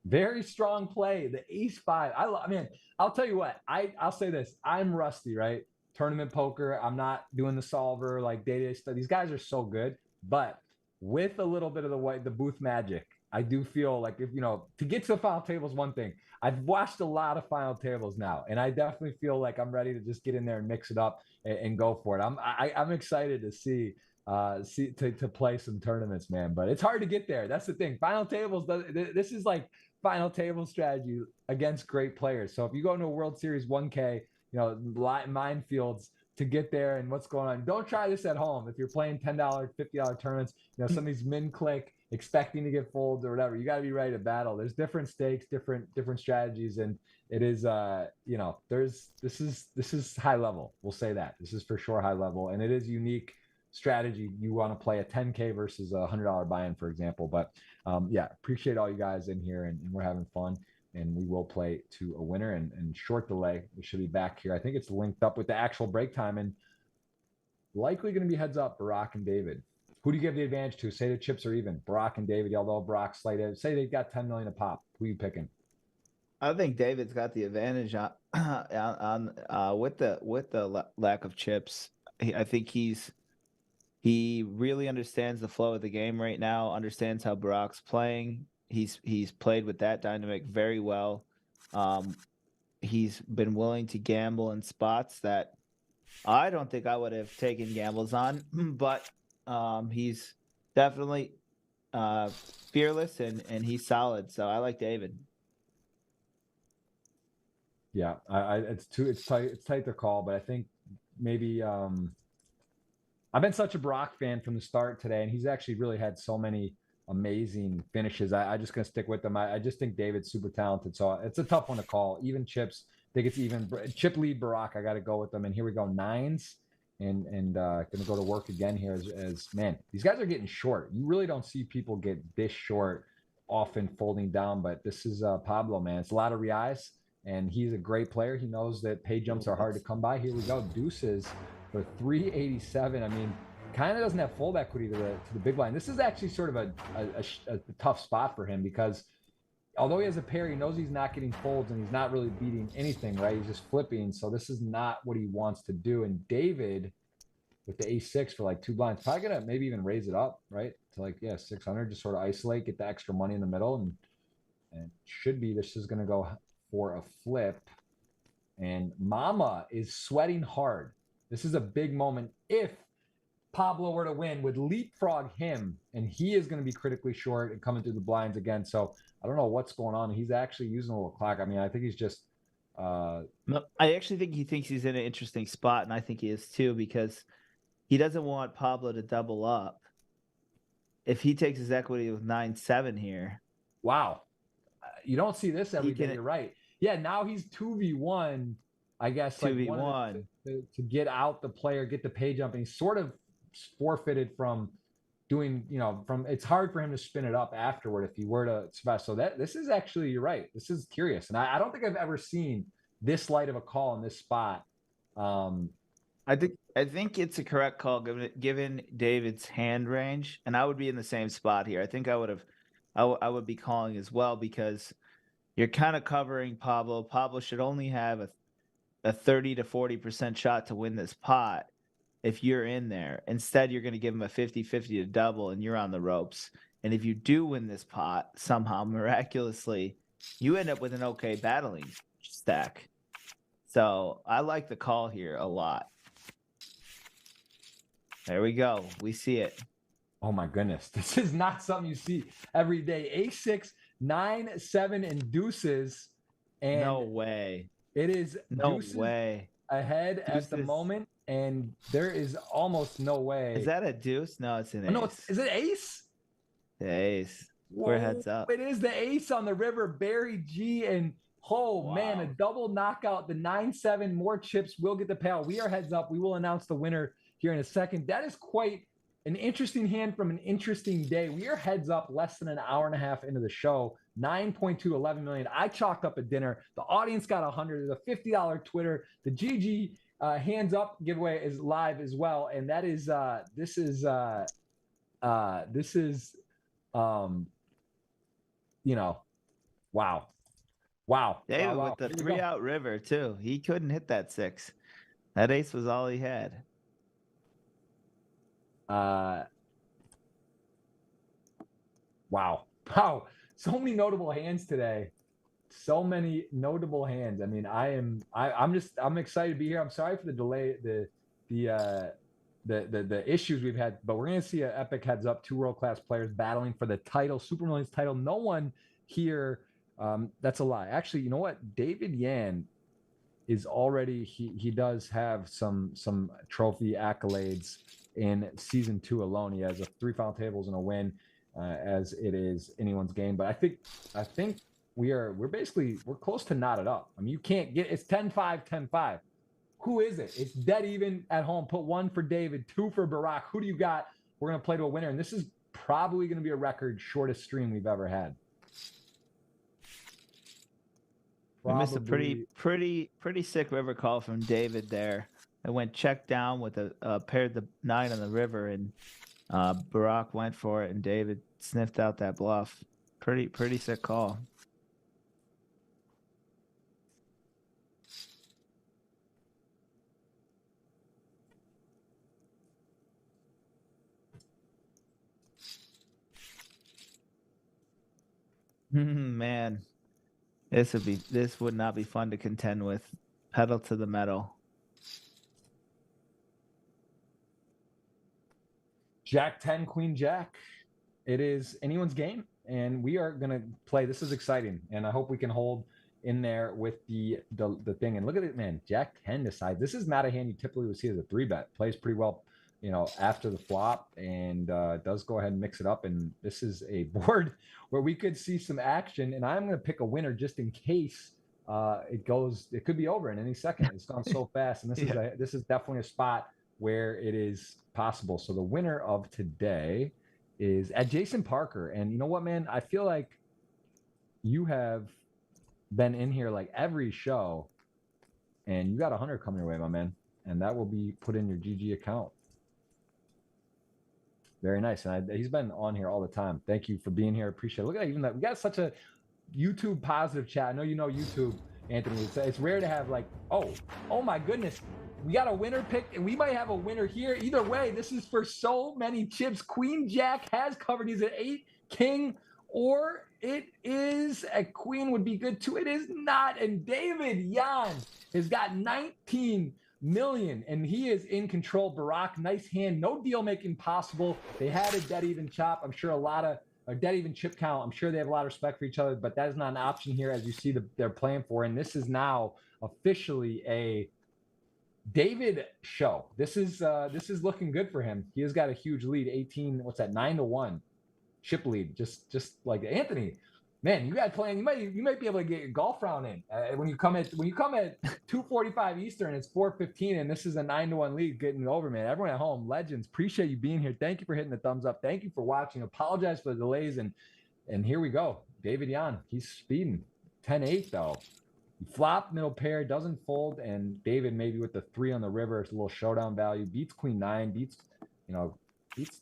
[SPEAKER 1] very strong play. The ace 5. I mean, I'll tell you what. I'll say this. I'm rusty, right? Tournament poker. I'm not doing the solver like day-to-day stuff. These guys are so good, but with a little bit of the booth magic, I do feel like if to get to the final table is one thing. I've watched a lot of final tables now, and I definitely feel like I'm ready to just get in there and mix it up and go for it. I'm excited to see to play some tournaments, man. But it's hard to get there. That's the thing. Final tables. This is like final table strategy against great players. So if you go into a World Series 1K, minefields to get there and what's going on. Don't try this at home. If you're playing $10, $50 tournaments, some of these min click expecting to get folds or whatever, you got to be ready to battle. There's different stakes, different strategies, and it is this is high level. We'll say that. This is for sure high level, and it is unique strategy. You want to play a 10K versus a $100 buy-in, for example. But yeah, appreciate all you guys in here, and we're having fun. And we will play to a winner and short delay. We should be back here. I think it's linked up with the actual break time and likely going to be heads up, Barack and David. Who do you give the advantage to? Say the chips are even. Barack and David, although Barack's slated. Say they've got 10 million a pop. Who are you picking?
[SPEAKER 2] I think David's got the advantage on with the lack of chips. I think he really understands the flow of the game right now, understands how Barack's playing. He's played with that dynamic very well. He's been willing to gamble in spots that I don't think I would have taken gambles on, but he's definitely fearless and he's solid. So I like David.
[SPEAKER 1] Yeah, it's tight to call, but I think maybe I've been such a Brock fan from the start today, and he's actually really had so many amazing finishes. I just gonna stick with him. I just think David's super talented, so it's a tough one to call. Even chips, I think it's even chip lead Barack. I got to go with them, and here we go, nines, and gonna go to work again here. As man, these guys are getting short. You really don't see people get this short often folding down, but this is Pablo, man. It's a lot of reais, and he's a great player. He knows that pay jumps are hard to come by. Here we go, deuces for 387. I mean, kind of doesn't have fold equity to the big line. This is actually sort of a tough spot for him because although he has a pair, he knows he's not getting folds and he's not really beating anything, right? He's just flipping. So this is not what he wants to do. And David with the ace-6 for like 2 blinds, probably gonna maybe even raise it up, right? To like, yeah, 600, just sort of isolate, get the extra money in the middle. And should be, this is gonna go for a flip. And Mama is sweating hard. This is a big moment. If Pablo were to win, would leapfrog him, and he is going to be critically short and coming through the blinds again. So I don't know what's going on. He's actually using a little clock. I mean, I think he's just.
[SPEAKER 2] No, I actually think he thinks he's in an interesting spot, and I think he is too, because he doesn't want Pablo to double up. If he takes his equity with 9-7 here,
[SPEAKER 1] Wow, you don't see this every day.
[SPEAKER 2] can
[SPEAKER 1] You're right. Yeah, now he's 2v1. I guess like
[SPEAKER 2] 2v1
[SPEAKER 1] to get out the player, get the pay jump, and he's sort of forfeited from doing, from it's hard for him to spin it up afterward if he were to smash. So this is actually, you're right. This is curious. And I don't think I've ever seen this light of a call in this spot.
[SPEAKER 2] I think it's a correct call given David's hand range, and I would be in the same spot here. I think I would be calling as well because you're kind of covering Pablo. Pablo should only have a 30 to 40% shot to win this pot if you're in there. Instead, you're going to give him a 50-50 to double and you're on the ropes. And if you do win this pot somehow miraculously, you end up with an okay battling stack. So I like the call here a lot. There we go. We see it.
[SPEAKER 1] Oh my goodness. This is not something you see every day. Ace-6, 9-7, and deuces. And
[SPEAKER 2] no way.
[SPEAKER 1] It is
[SPEAKER 2] no way
[SPEAKER 1] ahead deuces at the moment, and there is almost no way.
[SPEAKER 2] Is that a deuce? No, it's an ace.
[SPEAKER 1] No, is it ace?
[SPEAKER 2] The ace. Whoa, we're heads up.
[SPEAKER 1] It is the ace on the river. Barry G and wow. Man, a double knockout. The 9-7, more chips will get the payout. We are heads up. We will announce the winner here in a second. That is quite an interesting hand from an interesting day. We are heads up less than an hour and a half into the show. 9.2, 11 million. I chalked up a dinner. The audience got 100. There's a $50 Twitter. The GG hands up giveaway is live as well. And that is, this is, wow. Wow.
[SPEAKER 2] David
[SPEAKER 1] wow.
[SPEAKER 2] with the 3-out river too. He couldn't hit that 6. That ace was all he had.
[SPEAKER 1] Wow. So many notable hands today. So many notable hands. I mean, I'm excited to be here. I'm sorry for the delay, the issues we've had, but we're going to see an epic heads up, 2 world-class players battling for the title, Super Millions title. No one here, that's a lie. Actually, you know what? David Yan is already, he does have some trophy accolades in season 2 alone. He has 3 final tables and a win, as it is anyone's game. But I think we're close to knotted up. I mean, you can't get, it's 10-5, 10-5. Who is it? It's dead even at home. Put 1 for David, 2 for Barack. Who do you got? We're going to play to a winner. And this is probably going to be a record shortest stream we've ever had.
[SPEAKER 2] We missed a pretty sick river call from David there. I went check down with a paired the 9 on the river, and Barack went for it, and David sniffed out that bluff. Pretty sick call. Man, this would not be fun to contend with. Pedal to the metal.
[SPEAKER 1] Jack 10, Queen Jack. It is anyone's game, and we are going to play. This is exciting, and I hope we can hold in there with the thing. And look at it, man. Jack 10 decides. This is not a hand you typically would see as a 3-bet. Plays pretty well, after the flop, and does go ahead and mix it up. And this is a board where we could see some action, and I'm going to pick a winner just in case it could be over in any second. It's gone so fast, and this is definitely a spot where it is possible. So the winner of today is at Jason Parker. And you know what, man? I feel like you have been in here like every show, and you got 100 coming your way, my man. And that will be put in your GG account. Very nice. And he's been on here all the time. Thank you for being here. Appreciate it. Look at that. Even that we got such a YouTube positive chat. I know you know YouTube, Anthony. It's rare to have like, oh my goodness. We got a winner pick, and we might have a winner here. Either way, this is for so many chips. Queen Jack has covered. He's at 8 King, or it is a queen would be good too. It is not. And David Yan has got 19 million, and he is in control. Barack, nice hand. No deal making possible. They had a dead even chop. I'm sure a dead even chip count. I'm sure they have a lot of respect for each other, but that is not an option here, as you see they're playing for. And this is now officially a David show. This is looking good for him. He has got a huge lead, 18. What's that? 9-1 chip lead. Just like Anthony, man. You got playing. You might be able to get your golf round in when you come at 2:45 Eastern. It's 4:15, and this is a 9-1 lead getting over, man. Everyone at home, legends. Appreciate you being here. Thank you for hitting the thumbs up. Thank you for watching. Apologize for the delays, and here we go. David Yan, he's speeding. 10-8 though. Flop, middle pair, doesn't fold, and David maybe with the 3 on the river, it's a little showdown value. Beats Queen 9, beats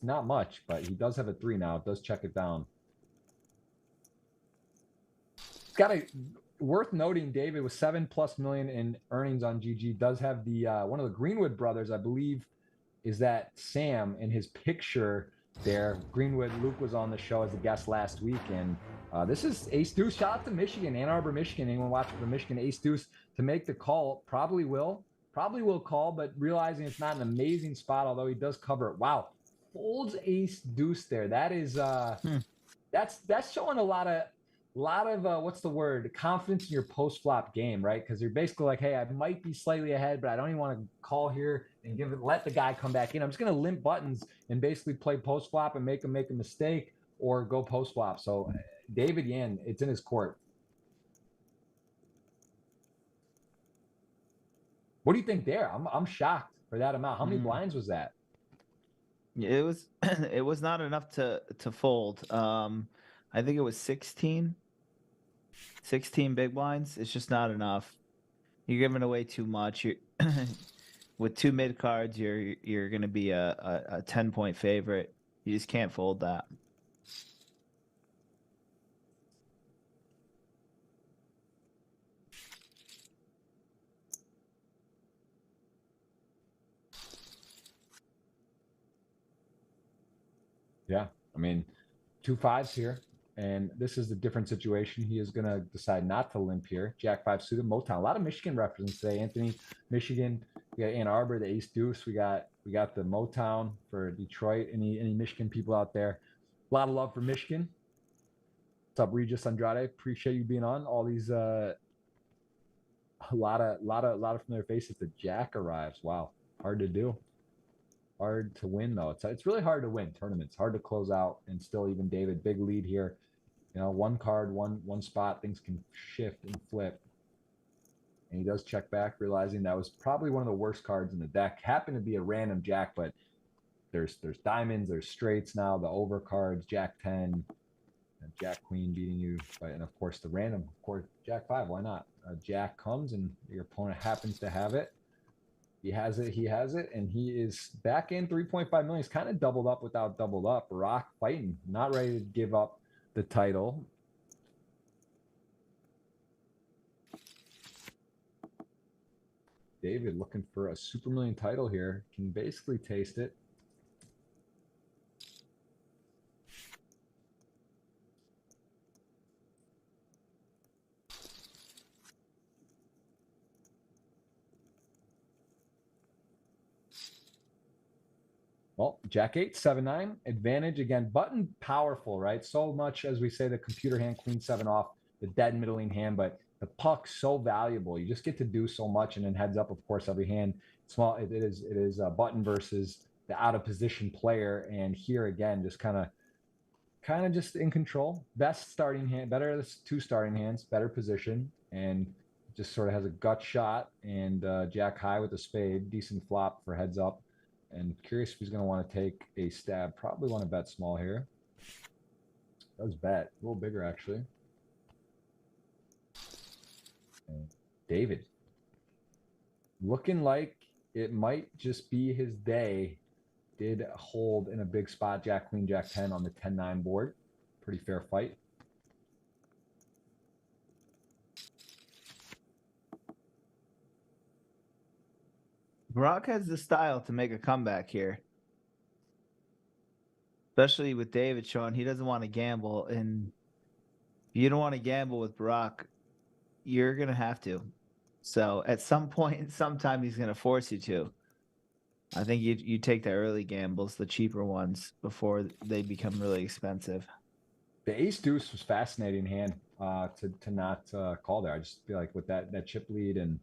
[SPEAKER 1] not much, but he does have a 3 now. It does check it down. Worth noting, David with 7+ million in earnings on GG does have the one of the Greenwood brothers, I believe, is that Sam in his picture there. Greenwood, Luke was on the show as a guest last week, and this is Ace Deuce. Shout out to Michigan, Ann Arbor, Michigan. Anyone watching from Michigan, Ace Deuce to make the call. Probably will call, but realizing it's not an amazing spot, although he does cover it. Wow, folds Ace Deuce there. That is that's showing a lot of what's the word? Confidence in your post flop game, right? Because you're basically like, hey, I might be slightly ahead, but I don't even want to call here and let the guy come back in. I'm just going to limp buttons and basically play post flop and make him make a mistake or go post flop. So David Yan, it's in his court. What do you think there? I'm shocked for that amount. How many blinds was that?
[SPEAKER 2] It was not enough to fold. I think it was 16 big blinds. It's just not enough. You're giving away too much. With 2 mid cards, you're going to be a 10-point favorite. You just can't fold that.
[SPEAKER 1] Yeah, I mean, 2 5s here, and this is a different situation. He is going to decide not to limp here. Jack 5 suited, Motown. A lot of Michigan references today. Anthony, Michigan. We got Ann Arbor, the Ace Deuce. We got the Motown for Detroit. Any Michigan people out there? A lot of love for Michigan. What's up, Regis Andrade? Appreciate you being on. All these a lot of familiar faces. The Jack arrives. Wow, hard to do. Hard to win though. It's really hard to win tournaments. Hard to close out, and still even David, big lead here. One card, one spot, things can shift and flip. And he does check back, realizing that was probably one of the worst cards in the deck. Happened to be a random Jack, but there's diamonds, there's straights now, the over cards, Jack 10, and Jack Queen beating you, and of course the random, of course Jack 5. Why not? Jack comes and your opponent happens to have it. He has it, and he is back in 3.5 million. He's kind of doubled up without doubled up. Rock fighting, not ready to give up the title. David looking for a super million title here. Can basically taste it. Well, Jack 8, 7-9, advantage again. Button powerful, right? So much as we say the computer hand, Queen 7 off, the dead middling hand, but the puck's so valuable. You just get to do so much, and then heads up, of course, every hand. Small. It is a button versus the out of position player, and here again, just kind of just in control. Best starting hand, better two starting hands, better position, and just sort of has a gut shot and Jack high with a spade, decent flop for heads up. And curious if he's going to want to take a stab. Probably want to bet small here. Does bet a little bigger actually. And David, looking like it might just be his day. Did hold in a big spot, Jack Queen, Jack 10 on the 10-9 board. Pretty fair fight.
[SPEAKER 2] Brock has the style to make a comeback here, especially with David showing he doesn't want to gamble. And if you don't want to gamble with Brock, you're going to have to. So at some point, sometime he's going to force you to. I think you take the early gambles, the cheaper ones, before they become really expensive.
[SPEAKER 1] The ace deuce was fascinating hand to not call there. I just feel like with that chip lead and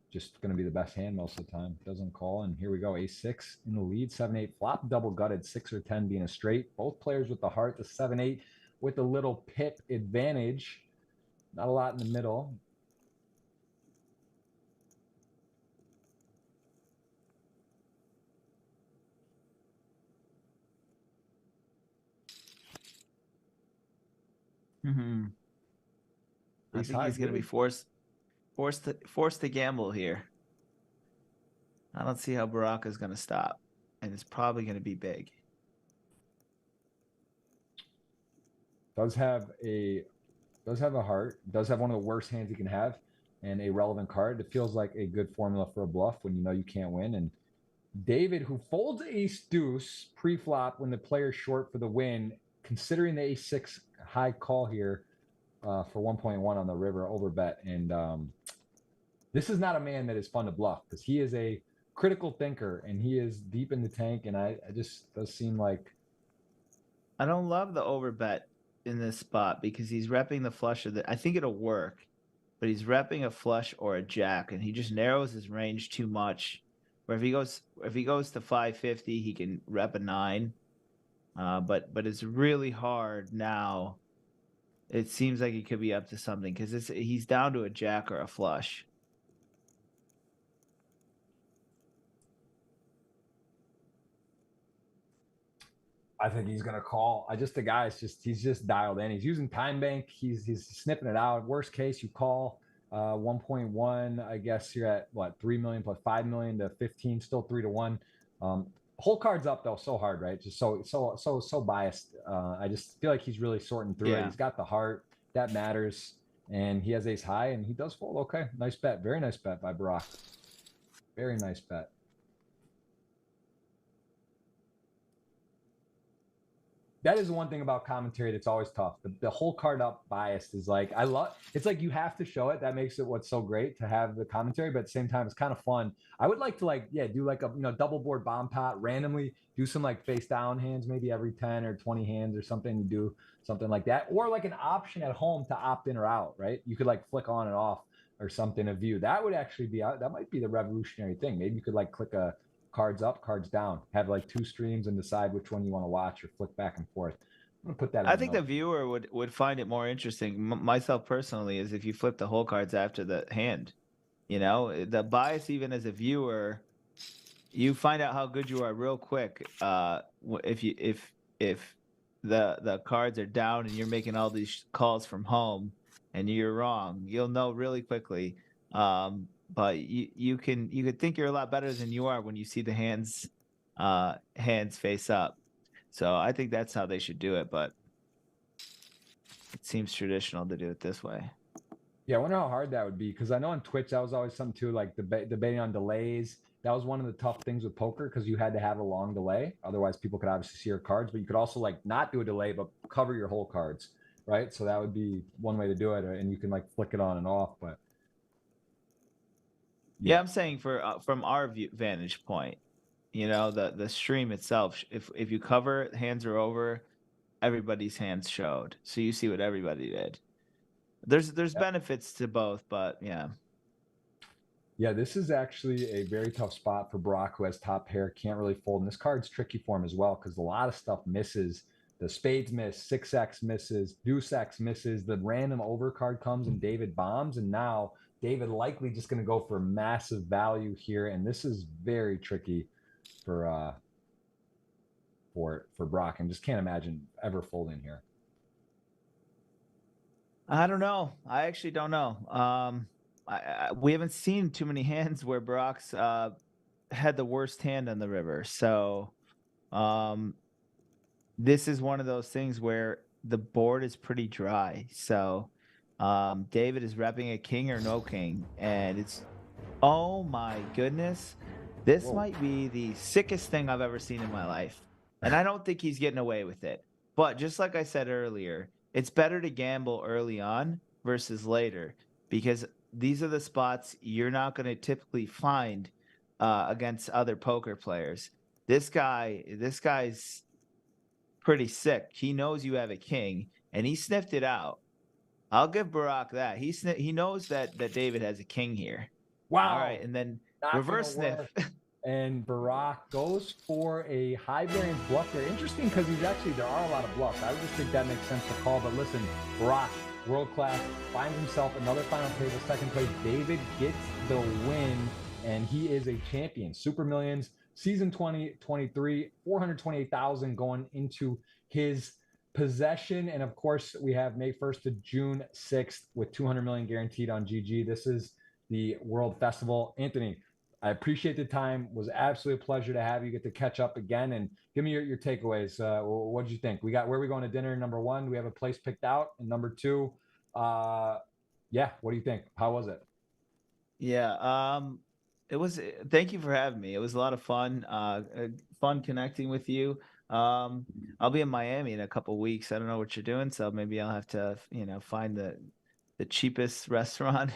[SPEAKER 1] just going to be the best hand most of the time. Doesn't call, and here we go. Ace 6 in the lead, 7-8 flop, double gutted, 6 or 10 being a straight. Both players with the heart, the 7-8 with a little pip advantage. Not a lot in the middle.
[SPEAKER 2] I think he's going to be forced to gamble here. I don't see how Baraka's going to stop, and it's probably going to be big.
[SPEAKER 1] Does have a heart. Does have one of the worst hands you can have, and a relevant card. It feels like a good formula for a bluff when you know you can't win. And David, who folds ace deuce pre-flop when the player's short for the win, considering the ace 6 high call here for 1.1 on the river over bet. And this is not a man that is fun to bluff because he is a critical thinker and he is deep in the tank. And I just does seem like
[SPEAKER 2] I don't love the overbet in this spot because he's repping the flush of the. I think it'll work, but he's repping a flush or a jack, and he just narrows his range too much. Where if he goes to 550, he can rep a 9. But it's really hard now. It seems like he could be up to something because he's down to a jack or a flush.
[SPEAKER 1] I think he's gonna call. The guy's he's just dialed in. He's using time bank. He's snipping it out. Worst case, you call 1.1. I guess you're at what 3 million plus 5 million to 15, still 3-1. Whole card's up though, so hard, right? Just so biased. I just feel like he's really sorting through it. He's got the heart that matters, and he has ace high, and he does fold. Okay, nice bet, very nice bet by Brock. Very nice bet. That is one thing about commentary that's always tough. The whole card up biased is like, it's like you have to show it. That makes it what's so great to have the commentary, but at the same time, it's kind of fun. I would like to do like a, double board bomb pot, randomly do some like face down hands, maybe every 10 or 20 hands or something. You do something like that, or like an option at home to opt in or out, right? You could like flick on and off or something, a view. That would actually be, that might be the revolutionary thing. Maybe you could like click a, cards up, cards down, have like 2 streams and decide which one you want to watch or flick back and forth. I'm gonna put that.
[SPEAKER 2] I think the viewer would find it more interesting. Myself personally, is if you flip the whole cards after the hand. The bias, even as a viewer, you find out how good you are real quick. If the cards are down and you're making all these calls from home and you're wrong, you'll know really quickly. But you could think you're a lot better than you are when you see the hands face up. So I think that's how they should do it, but it seems traditional to do it this way.
[SPEAKER 1] Yeah, I wonder how hard that would be, because I know on Twitch that was always something too, like debating on delays. That was one of the tough things with poker because you had to have a long delay. Otherwise, people could obviously see your cards, but you could also like not do a delay, but cover your whole cards, right? So that would be one way to do it, and you can like flick it on and off, but.
[SPEAKER 2] Yeah, I'm saying from our vantage point, You know, the stream itself. If you cover, hands are over. Everybody's hands showed, so you see what everybody did. There's benefits to both, but yeah.
[SPEAKER 1] Yeah, this is actually a very tough spot for Brock, who has top pair, can't really fold. And this card's tricky for him as well because a lot of stuff misses. The spades miss, 6x misses, deuce X misses. The random overcard comes and David bombs. And now David likely just going to go for massive value here. And this is very tricky for for Brock. And just can't imagine ever folding here.
[SPEAKER 2] I don't know. I actually don't know. We haven't seen too many hands where Brock's had the worst hand on the river. So um, this is one of those things where the board is pretty dry. So David is repping a king or no king, and it's oh my goodness, this
[SPEAKER 1] Whoa.
[SPEAKER 2] might be the sickest thing I've ever seen in my life, and I don't think he's getting away with it. But just like I said earlier, it's better to gamble early on versus later because these are the spots you're not going to typically find against other poker players. This guy's pretty sick. He knows you have a king, and he sniffed it out. I'll give Barack that. He knows that David has a king here. All right,
[SPEAKER 1] Wow.
[SPEAKER 2] and then
[SPEAKER 1] Not going to
[SPEAKER 2] reverse sniff.
[SPEAKER 1] work. And Barack goes for a high variance bluff there. Interesting because there are a lot of bluffs. I would just think that makes sense to call. But listen, Barack, world class, finds himself another final table, second place. David gets the win, and he is a champion. Super Millions, season 2023, 428,000 going into his possession. And of course, we have May 1st to June 6th with 200 million guaranteed on GG. This is the World Festival. Anthony, I appreciate the time. It was absolutely a pleasure to have you. Get to catch up again and give me your takeaways. What did you think? Where are we going to dinner? Number one, do we have a place picked out? And number two, yeah, what do you think? How was it?
[SPEAKER 2] Yeah, it was. Thank you for having me. It was a lot of fun. Fun connecting with you. Um, I'll be in Miami in a couple weeks. I don't know what you're doing, so maybe I'll have to, find the cheapest restaurant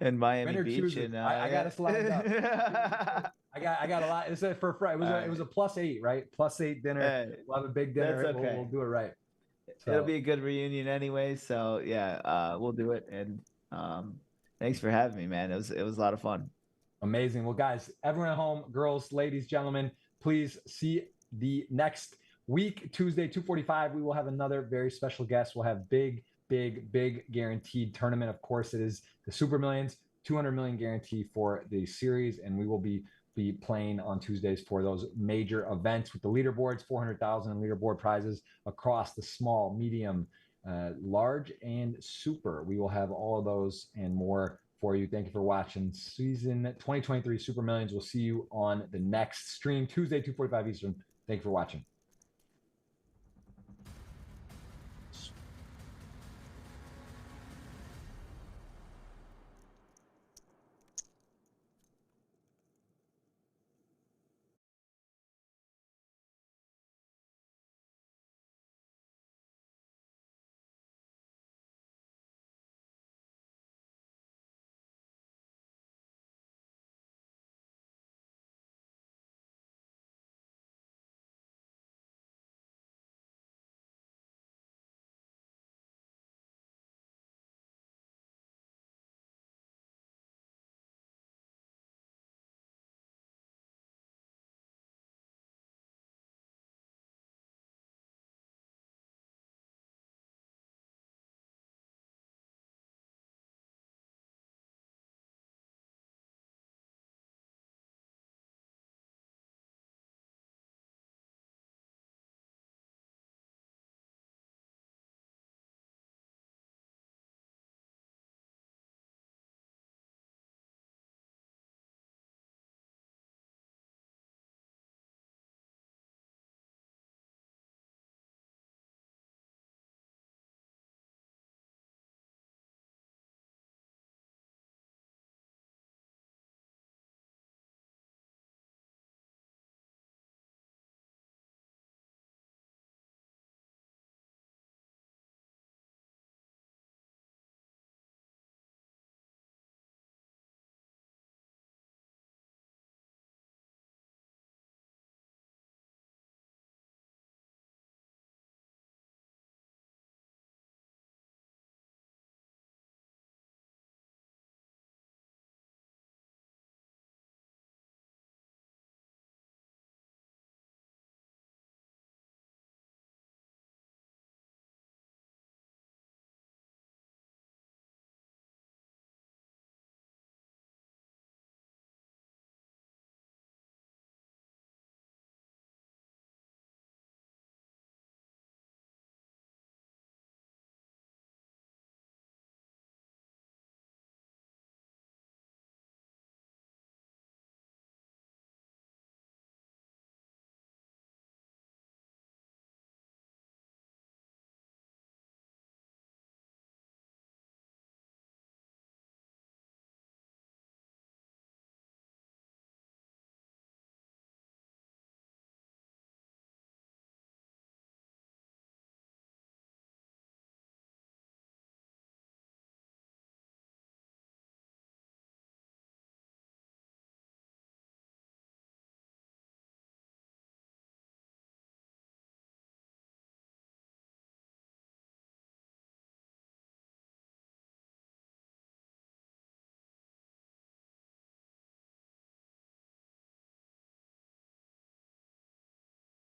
[SPEAKER 2] in Miami
[SPEAKER 1] Winner
[SPEAKER 2] Beach,
[SPEAKER 1] chooses.
[SPEAKER 2] and
[SPEAKER 1] I got us lined up.
[SPEAKER 2] yeah.
[SPEAKER 1] I got a lot. It's a for Friday.
[SPEAKER 2] All
[SPEAKER 1] It was
[SPEAKER 2] right.
[SPEAKER 1] a +8, right? +8 dinner.
[SPEAKER 2] Hey,
[SPEAKER 1] We'll have a big
[SPEAKER 2] that's
[SPEAKER 1] dinner. We'll
[SPEAKER 2] okay.
[SPEAKER 1] do it right.
[SPEAKER 2] It'll
[SPEAKER 1] So
[SPEAKER 2] be a good reunion anyway. So yeah, we'll do it. And thanks for having me, man. It was a lot of fun.
[SPEAKER 1] amazing. Well, guys, everyone at home, girls, ladies, gentlemen, please see the next week, Tuesday, 2:45. We will have another very special guest. We'll have big guaranteed tournament. Of course, it is the Super Millions, 200 million guarantee for the series, and we will be playing on Tuesdays for those major events with the leaderboards, 400,000 leaderboard prizes across the small, medium, large, and super. We will have all of those and more for you. Thank you for watching season 2023 Super Millions. We'll see you on the next stream, Tuesday, 2:45 Eastern. Thank you for watching.